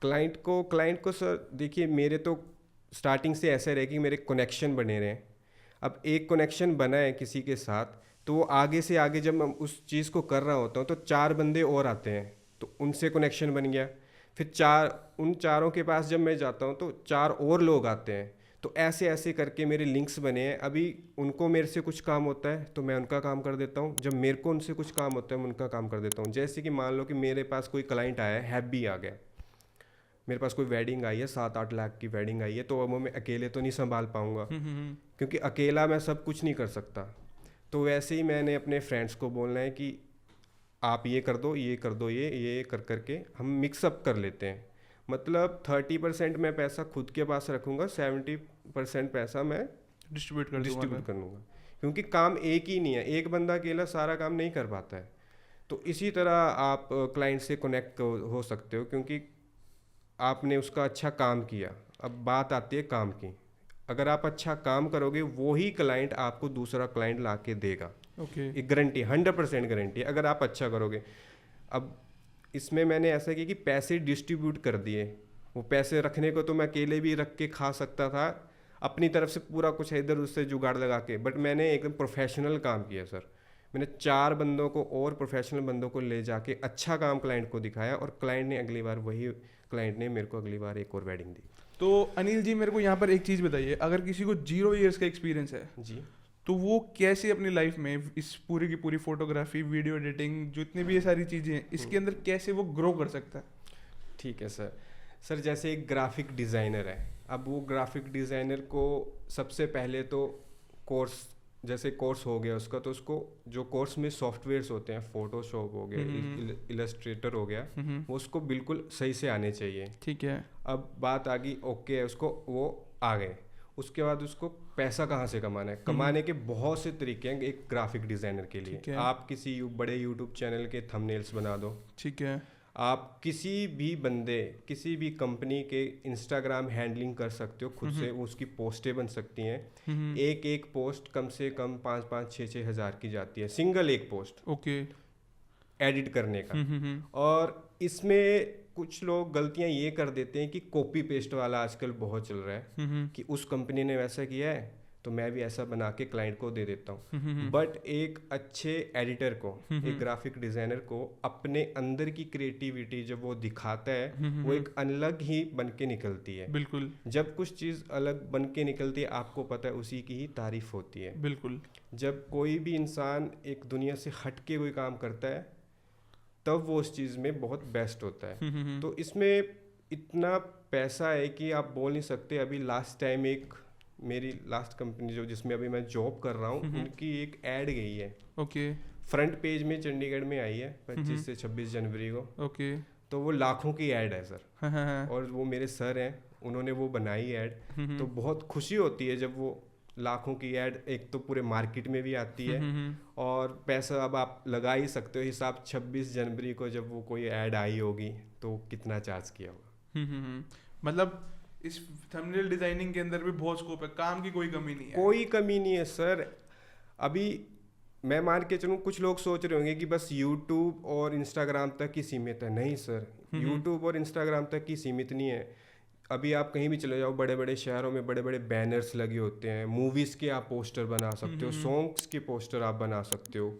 क्लाइंट को सर देखिए, मेरे तो स्टार्टिंग से ऐसा रहे कि मेरे कनेक्शन बने रहे। अब एक कनेक्शन बना है किसी के साथ, तो वो आगे से आगे जब मैं उस चीज़ को कर रहा होता हूँ तो 4 बंदे और आते हैं, तो उनसे कनेक्शन बन गया। फिर उन चारों के पास जब मैं जाता हूँ तो 4 और लोग आते हैं, तो ऐसे ऐसे करके मेरे लिंक्स बने हैं। अभी उनको मेरे से कुछ काम होता है तो मैं उनका काम कर देता हूँ, जब मेरे को उनसे कुछ काम होता है मैं उनका काम कर देता हूँ। जैसे कि मान लो कि मेरे पास कोई क्लाइंट आया है, हैप्पी आ गया, मेरे पास कोई वेडिंग आई है, 7-8 लाख की वेडिंग आई है, तो अब मैं अकेले तो नहीं संभाल पाऊंगा, क्योंकि अकेला मैं सब कुछ नहीं कर सकता। तो वैसे ही मैंने अपने फ्रेंड्स को बोलना है कि आप ये कर दो, ये कर दो, ये कर करके हम मिक्सअप कर लेते हैं। मतलब 30% मैं पैसा खुद के पास रखूँगा, 70% पैसा मैं डिस्ट्रीब्यूट कर लूँगा, क्योंकि काम एक ही नहीं है, एक बंदा अकेला सारा काम नहीं कर पाता है। तो इसी तरह आप क्लाइंट से कनेक्ट हो सकते हो, क्योंकि आपने उसका अच्छा काम किया। अब बात आती है काम की, अगर आप अच्छा काम करोगे वो ही क्लाइंट आपको दूसरा क्लाइंट ला के देगा। एक गारंटी, 100% गारंटी, अगर आप अच्छा करोगे। अब इसमें मैंने ऐसा किया कि पैसे डिस्ट्रीब्यूट कर दिए। वो पैसे रखने को तो मैं अकेले भी रख के खा सकता था, अपनी तरफ से पूरा कुछ इधर उससे जुगाड़ लगा के, बट मैंने एकदम प्रोफेशनल काम किया सर। मैंने 4 बंदों को और प्रोफेशनल बंदों को ले जाके अच्छा काम क्लाइंट को दिखाया, और क्लाइंट ने अगली बार क्लाइंट ने मेरे को अगली बार एक और वेडिंग दी। तो अनिल जी, मेरे को यहाँ पर एक चीज़ बताइए, अगर किसी को 0 ईयर्स का एक्सपीरियंस है जी, तो वो कैसे अपनी लाइफ में इस पूरी की पूरी फोटोग्राफी, वीडियो एडिटिंग, जितनी भी ये सारी चीज़ें हैं, इसके अंदर कैसे वो ग्रो कर सकता है? ठीक है सर जैसे एक ग्राफिक डिज़ाइनर है, अब वो ग्राफिक डिज़ाइनर को सबसे पहले तो कोर्स, जैसे कोर्स हो गया उसका, तो उसको जो कोर्स में सॉफ्टवेयर्स होते हैं, फोटोशॉप हो गया, इलस्ट्रेटर हो गया, वो उसको बिल्कुल सही से आने चाहिए। ठीक है। अब बात आ गई, ओके उसको वो आ गए, उसके बाद उसको पैसा कहाँ से कमाना है। कमाने के बहुत से तरीके हैं एक ग्राफिक डिज़ाइनर के लिए। आप किसी बड़े यूट्यूब चैनल के थंबनेल्स बना दो, ठीक है। आप किसी भी बंदे, किसी भी कंपनी के इंस्टाग्राम हैंडलिंग कर सकते हो खुद से, उसकी पोस्टें बन सकती हैं। एक पोस्ट कम से कम 5-5, 6-6 हज़ार की जाती है, सिंगल एक पोस्ट एडिट करने का। और इसमें कुछ लोग गलतियां ये कर देते हैं कि कॉपी पेस्ट वाला आजकल बहुत चल रहा है, कि उस कंपनी ने वैसा किया है तो मैं भी ऐसा बना के क्लाइंट को दे देता हूँ। बट एक अच्छे एडिटर को, एक ग्राफिक डिज़ाइनर को अपने अंदर की क्रिएटिविटी जब वो दिखाता है, वो एक अलग ही बन के निकलती है। बिल्कुल। जब कुछ चीज़ अलग बन के निकलती है, आपको पता है उसी की ही तारीफ होती है। बिल्कुल। जब कोई भी इंसान एक दुनिया से हट के कोई काम करता है, तब वो उस चीज़ में बहुत बेस्ट होता है। तो इसमें इतना पैसा है कि आप बोल नहीं सकते। अभी लास्ट टाइम एक मेरी लास्ट कंपनी जो जिसमें अभी मैं जॉब कर रहा हूँ, उनकी एक ऐड गई है, फ्रंट पेज में चंडीगढ़ में आई है 25 से 26 जनवरी को। तो वो लाखों की ऐड है सर, और वो मेरे सर हैं, उन्होंने वो बनाई ऐड। तो बहुत खुशी होती है जब वो लाखों की ऐड एक तो पूरे मार्केट में भी आती है, और पैसा अब आप लगा ही सकते हो हिसाब, 26 जनवरी को जब वो कोई ऐड आई होगी तो कितना चार्ज किया होगा। मतलब इस थंबनेल डिजाइनिंग के अंदर भी बहुत स्कोप है, काम की कोई कमी नहीं है। कोई कमी नहीं है सर। अभी मैं मान के चलूँ, कुछ लोग सोच रहे होंगे कि बस यूट्यूब और इंस्टाग्राम तक ही सीमित है। नहीं सर, यूट्यूब और इंस्टाग्राम तक ही सीमित नहीं है। अभी आप कहीं भी चले जाओ, बड़े बड़े शहरों में बड़े बड़े बैनर्स लगे होते हैं, मूवीज़ के आप पोस्टर बना सकते हो, सॉन्ग्स के पोस्टर आप बना सकते हो।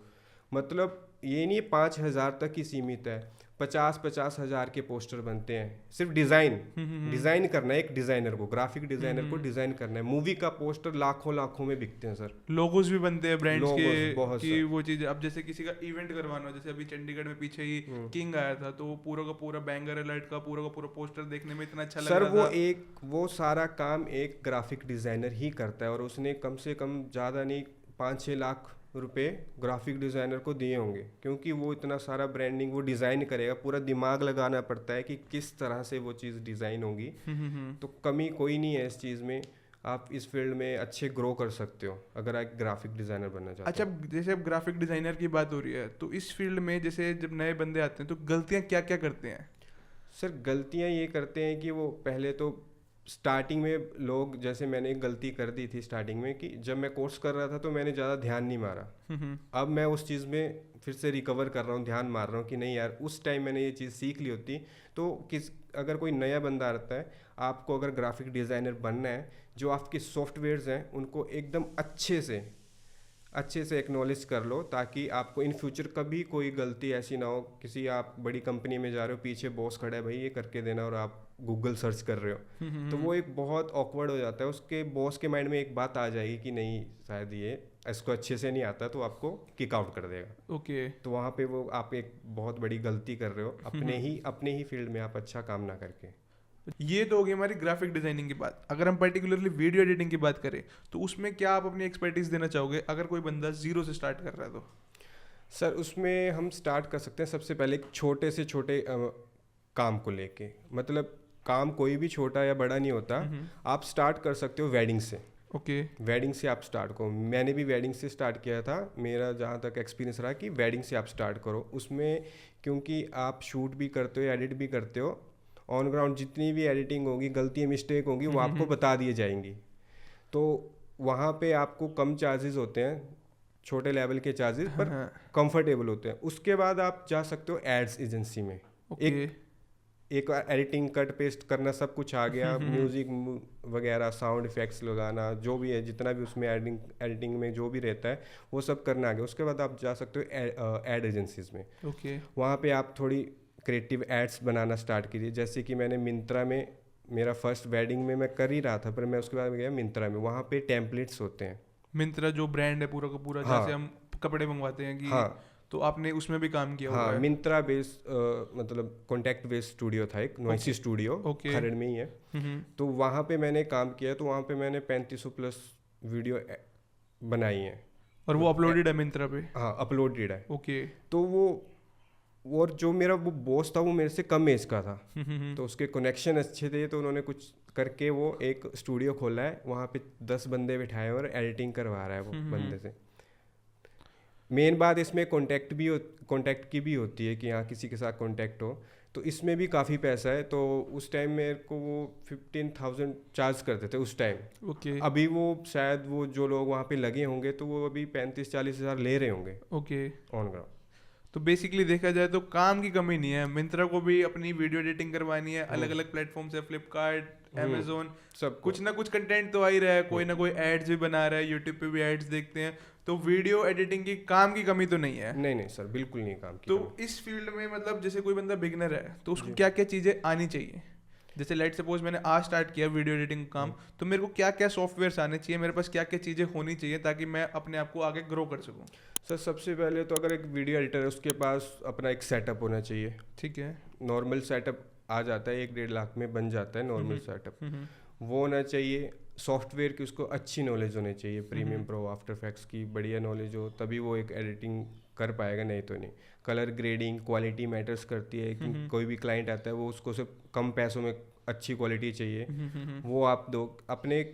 मतलब ये नहीं 5,000 तक ही सीमित है। 50-50 हज़ार के पोस्टर बनते हैं, सिर्फ डिज़ाइन करना है। एक डिज़ाइनर को, ग्राफिक डिज़ाइनर को डिज़ाइन करना है। मूवी का पोस्टर लाखों लाखों में बिकते हैं सर। लोगोस भी बनते हैं ब्रांड्स के लोगोस बहुत कि वो चीज़, अब जैसे किसी का इवेंट करवाना हो, जैसे अभी चंडीगढ़ में पीछे ही किंग आया था, तो वो पूरा का पूरा बैंगर अलर्ट का पूरा पोस्टर देखने में इतना अच्छा लग सर रहा था। वो सारा काम एक ग्राफिक डिज़ाइनर ही करता है, और उसने कम से कम ज़्यादा नहीं 5-6 लाख रुपए ग्राफिक डिज़ाइनर को दिए होंगे, क्योंकि वो इतना सारा ब्रांडिंग वो डिज़ाइन करेगा। पूरा दिमाग लगाना पड़ता है कि किस तरह से वो चीज़ डिज़ाइन होगी। तो कमी कोई नहीं है इस चीज़ में। आप इस फील्ड में अच्छे ग्रो कर सकते हो अगर आप ग्राफिक डिज़ाइनर बनना चाहते अच्छा, हो। जैसे अब ग्राफिक डिजाइनर की बात हो रही है, तो इस फील्ड में जैसे जब नए बंदे आते हैं तो गलतियां क्या क्या करते हैं? सर गलतियाँ ये करते हैं कि वो पहले तो स्टार्टिंग में लोग, जैसे मैंने एक गलती कर दी थी स्टार्टिंग में कि जब मैं कोर्स कर रहा था तो मैंने ज़्यादा ध्यान नहीं मारा। अब मैं उस चीज़ में फिर से रिकवर कर रहा हूँ, ध्यान मार रहा हूँ कि नहीं यार, उस टाइम मैंने ये चीज़ सीख ली होती तो अगर कोई नया बंदा आता है, आपको अगर ग्राफिक डिज़ाइनर बनना है, जो आपके सॉफ्टवेयर्स हैं उनको एकदम अच्छे से एक्नॉलेज कर लो, ताकि आपको इन फ्यूचर कभी कोई गलती ऐसी ना हो। किसी आप बड़ी कंपनी में जा रहे हो, पीछे बॉस खड़ा है, भाई ये करके देना, और आप गूगल सर्च कर रहे हो, तो वो एक बहुत ऑकवर्ड हो जाता है। उसके बॉस के माइंड में एक बात आ जाएगी कि नहीं, शायद ये इसको अच्छे से नहीं आता, तो आपको किक आउट कर देगा। ओके। तो वहाँ पे वो आप एक बहुत बड़ी गलती कर रहे हो अपने ही फील्ड में आप अच्छा काम ना करके। ये तो हो गई हमारी ग्राफिक डिजाइनिंग की बात। अगर हम पर्टिकुलरली वीडियो एडिटिंग की बात करें तो उसमें क्या आप अपनी एक्सपर्टीज देना चाहोगे, अगर कोई बंदा जीरो से स्टार्ट कर रहा है तो? सर उसमें हम स्टार्ट कर सकते हैं सबसे पहले एक छोटे से छोटे काम को लेके। मतलब काम कोई भी छोटा या बड़ा नहीं होता। आप स्टार्ट कर सकते हो वेडिंग से। ओके। वेडिंग से आप स्टार्ट करो। मैंने भी वेडिंग से स्टार्ट किया था। मेरा जहाँ तक एक्सपीरियंस रहा कि वेडिंग से आप स्टार्ट करो। उसमें क्योंकि आप शूट भी करते हो, एडिट भी करते हो, ऑन ग्राउंड जितनी भी एडिटिंग होगी, गलती मिस्टेक होगी, वो आपको बता दिए जाएंगी। तो वहाँ पे आपको कम चार्जेस होते हैं, छोटे लेवल के चार्जेस, पर कंफर्टेबल होते हैं। उसके बाद आप जा सकते हो एड्स एजेंसी में। एक एडिटिंग, कट पेस्ट करना, सब कुछ आ गया, म्यूजिक वगैरह, साउंड इफेक्ट्स लगाना, जो भी है, जितना भी उसमें एडिटिंग में जो भी रहता है वो सब करना आ गया। उसके बाद आप जा सकते हो एड एजेंसीज में। ओके। वहाँ पे आप थोड़ी क्रिएटिव एड्स बनाना स्टार्ट कीजिए। जैसे कि मैंने मिंत्रा में, मेरा फर्स्ट वेडिंग में मैं कर ही रहा था, पर मैं उसके बाद में गया मिंत्रा में। वहाँ पे टेम्पलेट्स होते हैं। मिंत्रा जो ब्रांड है पूरा का पूरा, हाँ, जैसे हम कपड़े मंगवाते हैं कि, हाँ, तो आपने उसमें भी काम किया हुआ हाँ, है? मिंत्रा बेस्ड, मतलब कॉन्टैक्ट बेस्ड स्टूडियो था, एक नोइसी स्टूडियो, खरड़ में ही है। तो वहाँ पे मैंने काम किया। तो वहाँ पे मैंने 3500 प्लस वीडियो बनाई हैं। और वो अपलोडेड है मिंत्रा पे? हाँ, अपलोडेड है। ओके। तो वो, और जो मेरा वो बॉस था वो मेरे से कम एज का था, तो उसके कनेक्शन अच्छे थे, तो उन्होंने कुछ करके वो एक स्टूडियो खोला है। वहाँ पे 10 बंदे बिठाए और एडिटिंग करवा रहा है वो बंदे से। मेन बात इसमें कॉन्टैक्ट की भी होती है कि हाँ, किसी के साथ कॉन्टैक्ट हो, तो इसमें भी काफ़ी पैसा है। तो उस टाइम मेरे को वो 15,000 चार्ज करते थे उस टाइम। ओके। अभी वो शायद वो जो लोग वहाँ पे लगे होंगे तो वो अभी 35-40 हज़ार ले रहे होंगे ओके। On ground. तो बेसिकली देखा जाए तो काम की कमी नहीं है। मिंत्रा को भी अपनी वीडियो एडिटिंग करवानी है, अलग अलग प्लेटफॉर्म से, फ्लिपकार्ट, अमेजोन, सब कुछ ना कुछ कंटेंट तो आ ही रहा है, कोई ना कोई एड्स भी बना रहा है, यूट्यूब पे भी एड्स देखते हैं। तो वीडियो एडिटिंग की काम की कमी तो नहीं है? नहीं सर, बिल्कुल नहीं काम की तो कमी। इस फील्ड में मतलब जैसे कोई बंदा बिगनर है तो उसको क्या क्या चीज़ें आनी चाहिए? जैसे लेट सपोज मैंने आज स्टार्ट किया वीडियो एडिटिंग काम, तो मेरे को क्या क्या सॉफ्टवेयर्स आने चाहिए, मेरे पास क्या क्या चीज़ें होनी चाहिए ताकि मैं अपने आप को आगे ग्रो कर सकूँ? सर सबसे पहले तो अगर एक वीडियो एडिटर है उसके पास अपना एक सेटअप होना चाहिए। ठीक है। नॉर्मल सेटअप आ जाता है, 1-1.5 लाख में बन जाता है नॉर्मल सेटअप। वो होना चाहिए। सॉफ्टवेयर की उसको अच्छी नॉलेज होनी चाहिए, प्रीमियम प्रो, आफ्टर इफेक्ट्स की बढ़िया नॉलेज हो, तभी वो एक एडिटिंग कर पाएगा, नहीं तो नहीं। कलर ग्रेडिंग, क्वालिटी मैटर्स करती है कि कोई भी क्लाइंट आता है वो उसको सिर्फ कम पैसों में अच्छी क्वालिटी चाहिए, वो आप दो। अपने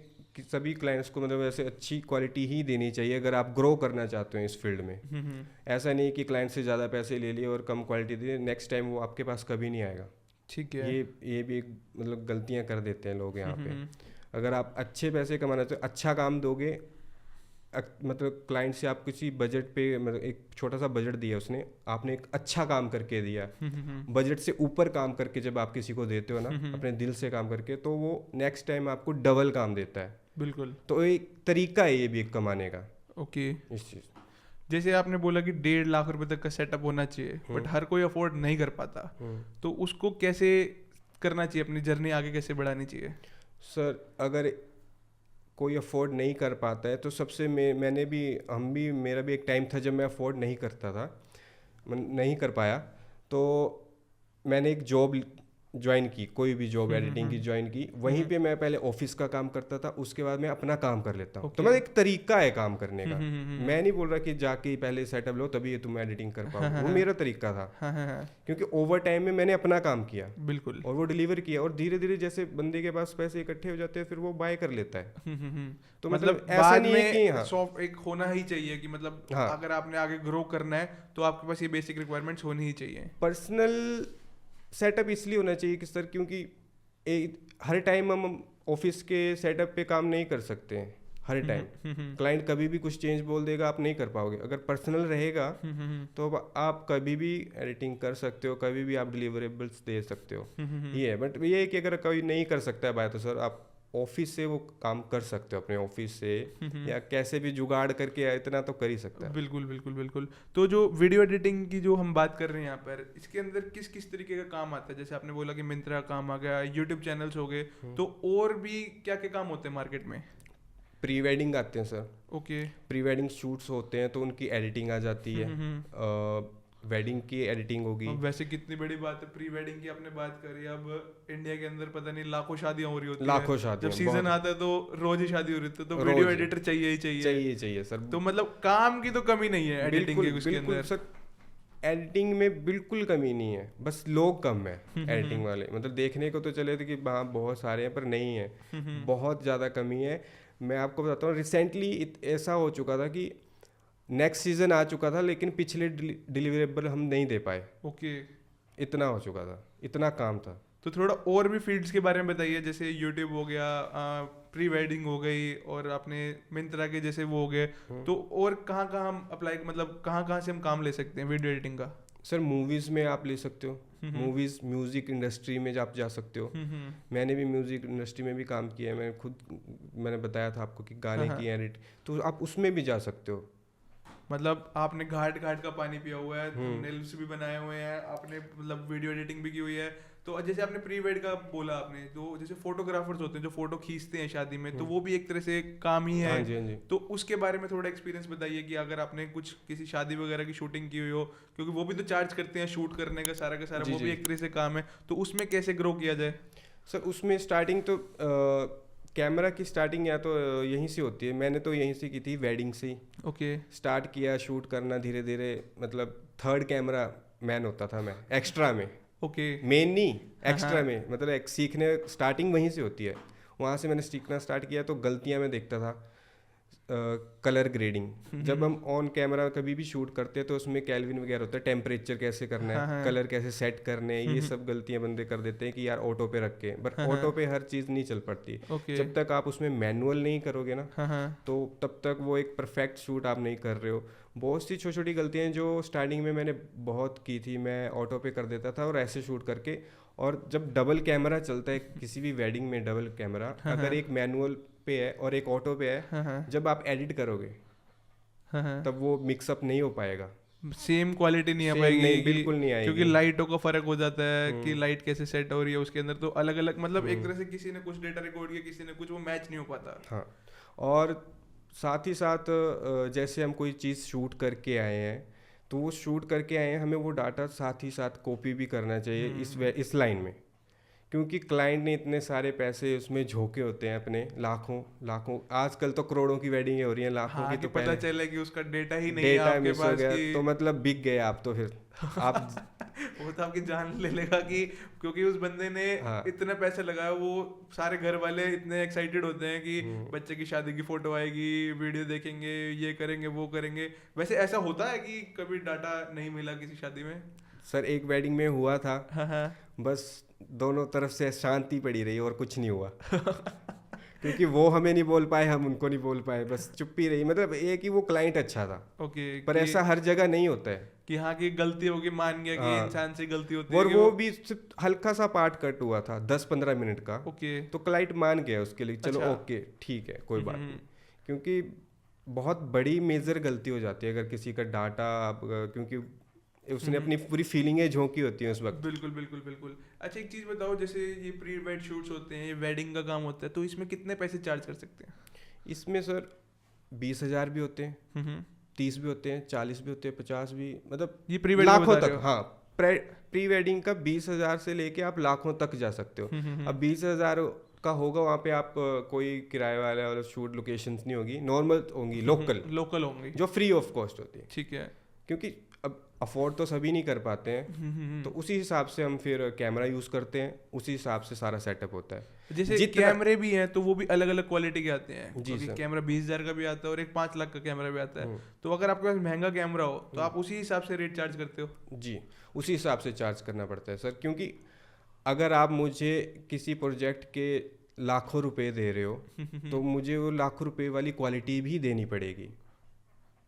सभी क्लाइंट्स को मतलब ऐसे अच्छी क्वालिटी ही देनी चाहिए अगर आप ग्रो करना चाहते हो इस फील्ड में। ऐसा नहीं कि क्लाइंट से ज़्यादा पैसे ले लिए और कम क्वालिटी दिए, नेक्स्ट टाइम वो आपके पास कभी नहीं आएगा। ठीक है। ये भी एक मतलब गलतियाँ कर देते हैं लोग यहाँ पे। अगर आप अच्छे पैसे कमाना चाहते हो, अच्छा काम दोगे, मतलब क्लाइंट से आप किसी बजट पे, मतलब एक छोटा सा बजट दिया उसने, आपने एक अच्छा काम करके दिया, बजट से ऊपर काम करके जब आप किसी को देते हो ना, अपने दिल से काम करके, तो वो नेक्स्ट टाइम आपको डबल काम देता है। बिल्कुल। तो एक तरीका है ये भी एक कमाने का। ओके। इस चीज़ जैसे आपने बोला कि 1.5 लाख रुपए तक का सेटअप होना चाहिए, बट हर कोई अफोर्ड नहीं कर पाता, तो उसको कैसे करना चाहिए, अपनी जर्नी आगे कैसे बढ़ानी चाहिए? सर अगर कोई अफोर्ड नहीं कर पाता है तो सबसे मैंने भी मेरा भी एक टाइम था जब मैं अफोर्ड नहीं करता था, नहीं कर पाया, तो मैंने एक जॉब ज्वाइन की, कोई भी जॉब एडिटिंग की ज्वाइन की। वहीं पे मैं पहले ऑफिस का काम करता था, उसके बाद मैं अपना काम कर लेता हूँ। तो मतलब एक तरीका है काम करने का। मैं नहीं बोल रहा कि जाके पहले सेटअप लो तभी तुम एडिटिंग कर पाओ, वो मेरा तरीका था। क्योंकि ओवर टाइम में मैंने अपना काम किया, बिल्कुल, और वो डिलीवर किया, और धीरे धीरे जैसे बंदे के पास पैसे इकट्ठे हो जाते हैं फिर वो बाय कर लेता है। तो मतलब ऐसा नहीं है कि हाँ, सॉफ्ट एक होना ही चाहिए कि मतलब हाँ, अगर आपने आगे ग्रो करना है तो आपके पास ये बेसिक रिक्वायरमेंट्स होनी ही चाहिए। पर्सनल सेटअप इसलिए होना चाहिए कि सर क्योंकि हर टाइम हम ऑफिस के सेटअप पे काम नहीं कर सकते हैं। हर टाइम क्लाइंट कभी भी कुछ चेंज बोल देगा, आप नहीं कर पाओगे। अगर पर्सनल रहेगा तो आप कभी भी एडिटिंग कर सकते हो, कभी भी आप डिलीवरेबल्स दे सकते हो। ये है, बट ये है कि अगर कोई नहीं कर सकता है बाय, तो सर आप ऑफिस से वो काम कर सकते हो, अपने ऑफिस से या कैसे भी जुगाड़ करके, इतना तो कर ही सकता है। बिल्कुल बिल्कुल बिल्कुल। तो जो वीडियो एडिटिंग की जो हम बात कर रहे हैं यहाँ पर, इसके अंदर किस किस तरीके का काम आता है? जैसे आपने बोला कि मिंत्रा काम आ गया, यूट्यूब चैनल्स हो गए, तो और भी क्या क्या काम होते हैं मार्केट में? प्री वेडिंग आते हैं sir. Okay. Pre wedding shoots होते हैं तो उनकी एडिटिंग आ जाती है। वेडिंग की एडिटिंग होगी। वैसे कितनी बड़ी बात है, प्री वेडिंग की आपने बात करी। अब इंडिया के अंदर पता नहीं लाखों शादियां हो रही होती लाखों है। शादियां, जब सीजन आता है तो रोज ही शादी हो रही है, तो वीडियो एडिटर चाहिए ही चाहिए सर। तो मतलब काम की तो कमी नहीं है एडिटिंग के उसके अंदर सर। एडिटिंग में बिल्कुल कमी नहीं है, बस लोग कम है एडिटिंग वाले। मतलब देखने को तो चले थे कि हाँ बहुत सारे हैं, पर नहीं है, बहुत ज़्यादा कमी है। मैं आपको बताता हूँ, रिसेंटली ऐसा हो चुका था कि नेक्स्ट सीजन आ चुका था लेकिन पिछले डिलीवरेबल हम नहीं दे पाए। ओके। इतना हो चुका था, इतना काम था। तो थोड़ा और भी फील्ड्स के बारे में बताइए, जैसे यूट्यूब हो गया, प्री वेडिंग हो गई, और आपने मिंत्रा के जैसे वो हो गए, तो और कहाँ कहाँ हम अप्लाई, मतलब कहाँ कहाँ से हम काम ले सकते हैं वीडियो एडिटिंग का? सर मूवीज़ में आप ले सकते हो, मूवीज़ म्यूज़िक इंडस्ट्री में आप जा सकते हो। मैंने भी म्यूज़िक इंडस्ट्री में भी काम किया है, मैंने बताया था आपको कि गाने की एडिट, तो आप उसमें भी जा सकते हो। मतलब आपने घाट घाट का पानी पिया हुआ है, थंबनेल्स भी बनाए हुए हैं आपने, मतलब वीडियो एडिटिंग भी की हुई है। तो जैसे आपने प्री वेड का बोला आपने, तो जैसे फोटोग्राफर्स होते हैं जो फोटो खींचते हैं शादी में, तो वो भी एक तरह से काम ही है। हाँ जी, हाँ जी। तो उसके बारे में थोड़ा एक्सपीरियंस बताइए कि अगर आपने कुछ किसी शादी वगैरह की शूटिंग की हुई हो, क्योंकि वो भी तो चार्ज करते हैं शूट करने का सारा, वो भी एक तरह से काम है, तो उसमें कैसे ग्रो किया जाए? सर उसमें स्टार्टिंग तो कैमरा की स्टार्टिंग या तो यहीं से होती है। मैंने तो यहीं से की थी, वेडिंग से ही ओके स्टार्ट किया शूट करना धीरे धीरे। मतलब थर्ड कैमरा मैन होता था मैं, एक्स्ट्रा में। ओके। मेन नहीं, एक्स्ट्रा में। मतलब एक सीखने स्टार्टिंग वहीं से होती है, वहाँ से मैंने सीखना स्टार्ट किया। तो गलतियाँ मैं देखता था। कलर ग्रेडिंग, जब हम ऑन कैमरा कभी भी शूट करते हैं तो उसमें कैल्विन वगैरह होता है, टेम्परेचर कैसे करना है, कलर कैसे सेट करने हैं, ये सब गलतियां बंदे कर देते हैं कि यार ऑटो पे रख के। बट ऑटो पे हर चीज़ नहीं चल पड़ती। जब तक आप उसमें मैनुअल नहीं करोगे ना, तो तब तक वो एक परफेक्ट शूट आप नहीं कर रहे हो। बहुत सी छोटी छोटी गलतियाँ हैं जो स्टार्टिंग में मैंने बहुत की थी। मैं ऑटो पे कर देता था और ऐसे शूट करके। और जब डबल कैमरा चलता है किसी भी वेडिंग में, डबल कैमरा अगर एक मैनुअल पे है और एक ऑटो पे है, जब आप एडिट करोगे तब वो मिक्सअप नहीं हो पाएगा, सेम क्वालिटी नहीं आ पाएगी। नहीं, बिल्कुल नहीं आएगी, क्योंकि लाइटों का फर्क हो जाता है कि लाइट कैसे सेट हो रही है उसके अंदर, तो अलग अलग, मतलब एक तरह से किसी ने कुछ डेटा रिकॉर्ड किया, किसी ने कुछ, वो मैच नहीं हो पाता। हाँ, और साथ ही साथ जैसे हम कोई चीज़ शूट करके आए हैं, तो वो शूट करके आए हैं, हमें वो डाटा साथ ही साथ कॉपी भी करना चाहिए इस लाइन में। क्योंकि क्लाइंट ने इतने सारे पैसे उसमें झोंके होते हैं अपने, लाखों, आजकल तो करोड़ों की वेडिंग हो रही है, लाखों की। तो पता चले कि उसका डेटा ही नहीं है डेटा आपके मिस हो पास गया कि... तो मतलब बिक गए आप तो फिर आप वो तो आपकी जान ले लेगा कि क्योंकि उस बंदे ने इतना पैसा लगाया। वो सारे घर वाले इतने एक्साइटेड होते हैं कि बच्चे की शादी की फोटो आएगी, वीडियो देखेंगे, ये करेंगे वो करेंगे। वैसे ऐसा होता है कि कभी डाटा नहीं मिला किसी शादी में? सर एक वेडिंग में हुआ था, बस दोनों तरफ से शांति पड़ी रही और कुछ नहीं हुआ। क्योंकि वो हमें नहीं बोल पाए, हम उनको नहीं बोल पाए, बस चुप्पी रही। मतलब ये कि वो क्लाइंट अच्छा था। ओके। पर ऐसा हर जगह नहीं होता है कि हाँ की गलती होगी, मान गया कि इंसान से गलती होती है। और वो भी सिर्फ हल्का सा पार्ट कट हुआ था 10-15 मिनट का। ओके। तो क्लाइंट मान गया उसके लिए, चलो ओके ठीक है कोई बात नहीं। क्योंकि बहुत बड़ी मेजर गलती हो जाती है अगर किसी का डाटा आप क्योंकि उसने अपनी पूरी फीलिंगें झोंकी होती हैं उस वक्त। बिल्कुल बिल्कुल बिल्कुल। अच्छा एक चीज़ बताओ, जैसे ये प्री वेड शूट्स होते हैं, ये वेडिंग का काम होता है, तो इसमें कितने पैसे चार्ज कर सकते हैं? इसमें सर 20,000 भी होते हैं, हम्म। 30 भी होते हैं, 40 भी होते हैं, 50 भी, मतलब ये प्री वेडिंग लाखों बता रहे तक। हो? हाँ, प्री वेडिंग का 20,000 से लेके आप लाखों तक जा सकते हो। अब 20,000 का होगा वहाँ पे आप कोई किराए वाला और शूट लोकेशंस नहीं होगी, नॉर्मल होंगी, लोकल, लोकल होंगी। जो फ्री ऑफ कॉस्ट होती है। ठीक है। क्योंकि अब अफोर्ड तो सभी नहीं कर पाते हैं, तो उसी हिसाब से हम फिर कैमरा यूज़ करते हैं, उसी हिसाब से सारा सेटअप होता है। जैसे जितना- कैमरे भी हैं तो वो भी अलग अलग क्वालिटी के आते हैं, जी क्योंकि सर। कैमरा 20,000 का भी आता है और एक 5 लाख का कैमरा भी आता है। तो अगर आपके पास महंगा कैमरा हो तो आप उसी हिसाब से रेट चार्ज करते हो? जी, उसी हिसाब से चार्ज करना पड़ता है सर, क्योंकि अगर आप मुझे किसी प्रोजेक्ट के लाखों रुपए दे रहे हो तो मुझे वो लाखों रुपए वाली क्वालिटी भी देनी पड़ेगी।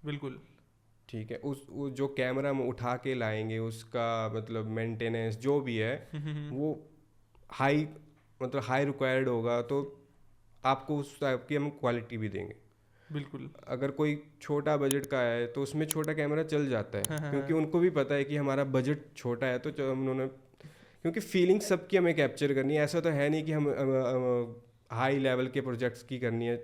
बिल्कुल। ठीक है, वो जो कैमरा हम उठा के लाएंगे उसका मतलब मेंटेनेंस जो भी है वो हाई, मतलब हाई रिक्वायर्ड होगा, तो आपको उस टाइप की हम क्वालिटी भी देंगे। बिल्कुल। अगर कोई छोटा बजट का है तो उसमें छोटा कैमरा चल जाता है, क्योंकि उनको भी पता है कि हमारा बजट छोटा है, तो उन्होंने, क्योंकि फीलिंग सबकी हमें कैप्चर करनी है। ऐसा तो है नहीं कि हम हाई लेवल के प्रोजेक्ट्स की करनी है,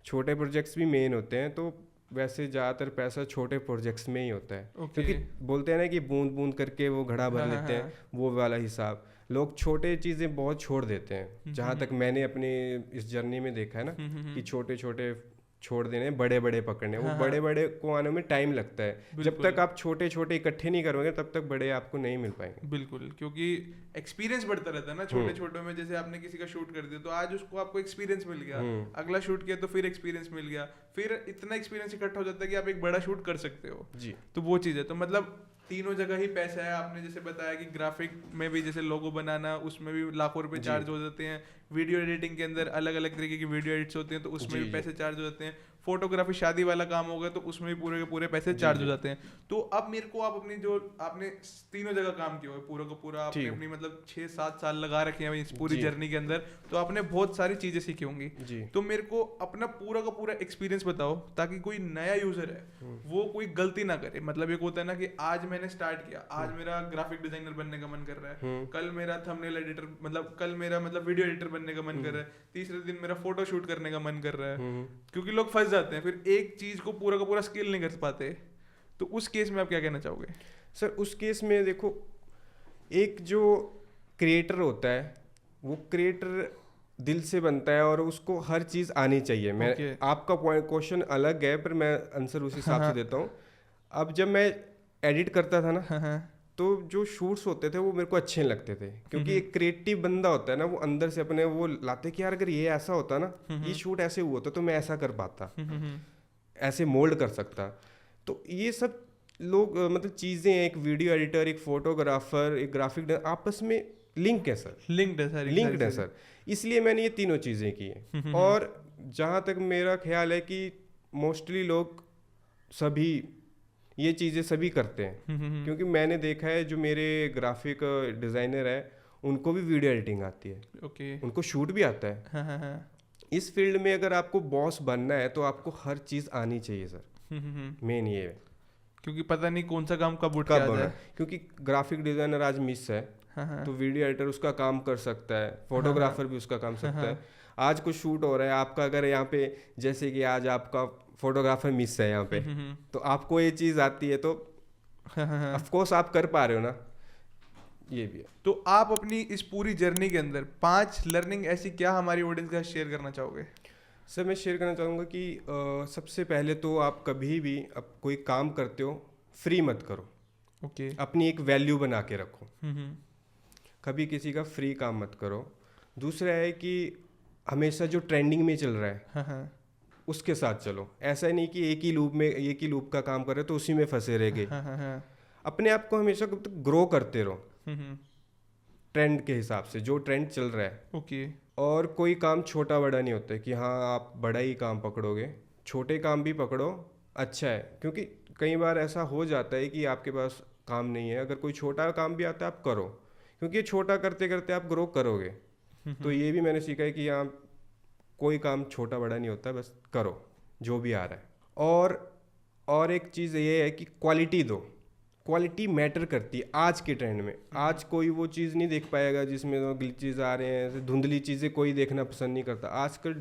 छोटे प्रोजेक्ट्स भी मेन होते हैं, तो वैसे ज़्यादातर पैसा छोटे प्रोजेक्ट्स में ही होता है। ओके। क्योंकि बोलते हैं ना कि बूंद बूंद करके वो घड़ा भर लेते हैं, वो वाला हिसाब। लोग छोटे चीज़ें बहुत छोड़ देते हैं, जहाँ तक मैंने अपनी इस जर्नी में देखा है ना, कि छोटे छोटे छोड़ देने, बड़े बड़े पकड़ने। वो बड़े बड़े को आने में टाइम लगता है। जब तक आप छोटे छोटे इकट्ठे नहीं करोगे तब तक बड़े आपको नहीं मिल पाएंगे। बिल्कुल, क्योंकि एक्सपीरियंस बढ़ता रहता है ना छोटे छोटे में। जैसे आपने किसी का शूट कर दिया तो आज उसको आपको एक्सपीरियंस मिल गया, अगला शूट किया तो फिर एक्सपीरियंस मिल गया, फिर इतना एक्सपीरियंस इकट्ठा हो जाता है कि आप एक बड़ा शूट कर सकते हो। जी, तो वो चीज़ है। तो मतलब तीनों जगह ही पैसा है। आपने जैसे बताया कि ग्राफिक में भी जैसे लोगो बनाना, उसमें भी लाखों रुपए चार्ज हो जाते हैं। वीडियो एडिटिंग के अंदर अलग अलग तरीके की वीडियो एडिट्स होती हैं, तो उसमें भी पैसे चार्ज हो जाते हैं। फोटोग्राफी शादी वाला काम होगा तो उसमें भी पूरे के पूरे पैसे चार्ज हो जाते हैं। तो अब मेरे को आप अपनी जो आपने तीनों जगह काम किया हुआ है, पूरा का पूरा आपने अपनी मतलब 6-7 साल लगा रखे हैं इस पूरी जर्नी के अंदर, तो आपने बहुत सारी चीजें सीखी होंगी। तो मेरे को अपना पूरा का पूरा एक्सपीरियंस बताओ, ताकि कोई नया यूजर है वो कोई गलती ना करे। मतलब एक होता है ना कि आज मैंने स्टार्ट किया, आज मेरा ग्राफिक डिजाइनर बनने का मन कर रहा है, कल मेरा थंबनेल एडिटर, मतलब कल मेरा मतलब वीडियो एडिटर बनने का मन कर रहा है, तीसरे दिन मेरा फोटो शूट करने का मन कर रहा है। क्योंकि लोग फंस जाते हैं, फिर एक चीज को पूरा का पूरा स्किल नहीं कर पाते। तो उस केस में आप क्या कहना चाहोगे? सर उस केस में देखो, एक जो क्रिएटर होता है वो क्रिएटर दिल से बनता है और उसको हर चीज़ आनी चाहिए। मैं आपका पॉइंट क्वेश्चन अलग है, पर मैं आंसर उस हिसाब से देता हूँ। अब जब मैं एडिट करता था ना, तो जो शूट्स होते थे वो मेरे को अच्छे नहीं लगते थे, क्योंकि एक क्रिएटिव बंदा होता है ना, वो अंदर से अपने वो लाते कि यार अगर ये ऐसा होता ना, ये शूट ऐसे हुआ होता तो मैं ऐसा कर पाता, ऐसे मोल्ड कर सकता। तो ये सब लोग मतलब चीज़ें, एक वीडियो एडिटर, एक फोटोग्राफर, एक ग्राफिक आपस में लिंक है सर, लिंक्ड है सर। इसलिए मैंने ये तीनों चीज़ें की हैं। और जहाँ तक मेरा ख्याल है कि मोस्टली लोग सभी ये चीज़ें सभी करते हैं, क्योंकि मैंने देखा है जो मेरे ग्राफिक डिज़ाइनर है उनको भी वीडियो एडिटिंग आती है, उनको शूट भी आता है। इस फील्ड में अगर आपको बॉस बनना है तो आपको हर चीज़ आनी चाहिए सर। मेन ये है, क्योंकि पता नहीं कौन सा काम कब उठ के आ जाए। क्योंकि ग्राफिक डिज़ाइनर आज मिस है, तो वीडियो एडिटर उसका काम कर सकता है, फोटोग्राफर भी उसका काम सकता है। आज कुछ शूट हो रहा है आपका, अगर यहाँ पे जैसे कि आज आपका फोटोग्राफर मिस है यहाँ पे, तो आपको ये चीज़ आती है तो ऑफ कोर्स आप कर पा रहे हो ना, ये भी है। तो आप अपनी इस पूरी जर्नी के अंदर 5 लर्निंग ऐसी क्या हमारी ऑडियंस का शेयर करना चाहोगे? सर मैं शेयर करना चाहूँगा कि सबसे पहले तो आप कभी भी अब कोई काम करते हो फ्री मत करो। अपनी एक वैल्यू बना के रखो, कभी किसी का फ्री काम मत करो। दूसरा है कि हमेशा जो ट्रेंडिंग में चल रहा है उसके साथ चलो। ऐसा नहीं कि एक ही लूप का काम कर रहे तो उसी में फंसे रह गए। अपने आप को हमेशा ग्रो करते रहो ट्रेंड के हिसाब से, जो ट्रेंड चल रहा है। और कोई काम छोटा बड़ा नहीं होता है कि हाँ आप बड़ा ही काम पकड़ोगे, छोटे काम भी पकड़ो, अच्छा है। क्योंकि कई बार ऐसा हो जाता है कि आपके पास काम नहीं है, अगर कोई छोटा काम भी आता है आप करो, क्योंकि छोटा करते करते आप ग्रो करोगे। तो ये भी मैंने सीखा है कि यहाँ कोई काम छोटा बड़ा नहीं होता, बस करो जो भी आ रहा है। और एक चीज़ ये है कि क्वालिटी दो, क्वालिटी मैटर करती है आज के ट्रेंड में। आज कोई वो चीज़ नहीं देख पाएगा जिसमें तो ग्लिचेस आ रहे हैं, धुंधली चीज़ें कोई देखना पसंद नहीं करता। आजकल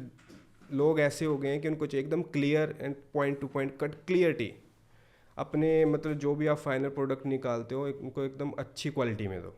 लोग ऐसे हो गए हैं कि उनको चाहिए एकदम clear and point two point cut clarity. अपने मतलब जो भी आप फाइनल प्रोडक्ट निकालते हो उनको एकदम अच्छी क्वालिटी में दो,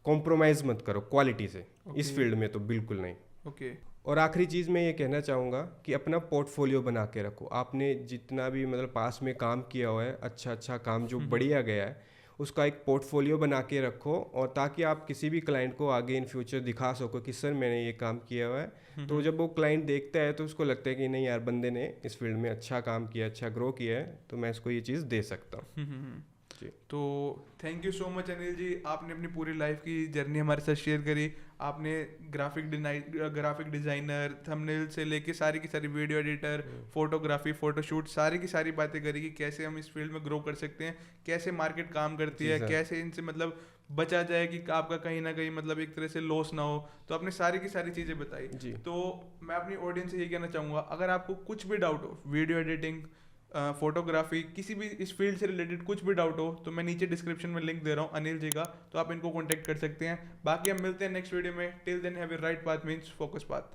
कॉम्प्रोमाइज़ मत करो क्वालिटी से। इस फील्ड में तो बिल्कुल नहीं। ओके। और आखिरी चीज़ मैं ये कहना चाहूँगा कि अपना पोर्टफोलियो बना के रखो। आपने जितना भी मतलब पास में काम किया हुआ है, अच्छा काम जो बढ़िया गया है, उसका एक पोर्टफोलियो बना के रखो, और ताकि आप किसी भी क्लाइंट को आगे इन फ्यूचर दिखा सको कि सर मैंने ये काम किया हुआ है। तो जब वो क्लाइंट देखता है तो उसको लगता है कि नहीं यार, बंदे ने इस फील्ड में अच्छा काम किया, अच्छा ग्रो किया है, तो मैं इसको ये चीज़ दे सकता हूँ। जी। तो thank you so much Anil ji, आपने अपनी पूरी लाइफ की जर्नी हमारे साथ शेयर करी। आपने ग्राफिक डिज़ाइनर, थंबनेल से लेके सारी की सारी वीडियो एडिटर, फोटोग्राफी, फोटोशूट, सारी की सारी बातें करी कि कैसे हम इस फील्ड में ग्रो कर सकते हैं, कैसे मार्केट काम करती जी है, सर। कैसे इनसे मतलब बचा जाए कि आपका कहीं ना कहीं मतलब एक तरह से लॉस ना हो। तो आपने सारी की सारी चीज़ें बताई। जी। तो मैं अपनी ऑडियंस से ये कहना चाहूँगा, अगर आपको कुछ भी डाउट हो, वीडियो एडिटिंग, फोटोग्राफी, किसी भी इस फील्ड से रिलेटेड कुछ भी डाउट हो, तो मैं नीचे डिस्क्रिप्शन में लिंक दे रहा हूँ अनिल जी का, तो आप इनको कॉन्टैक्ट कर सकते हैं। बाकी हम मिलते हैं नेक्स्ट वीडियो में। Till then have a right path means focus path.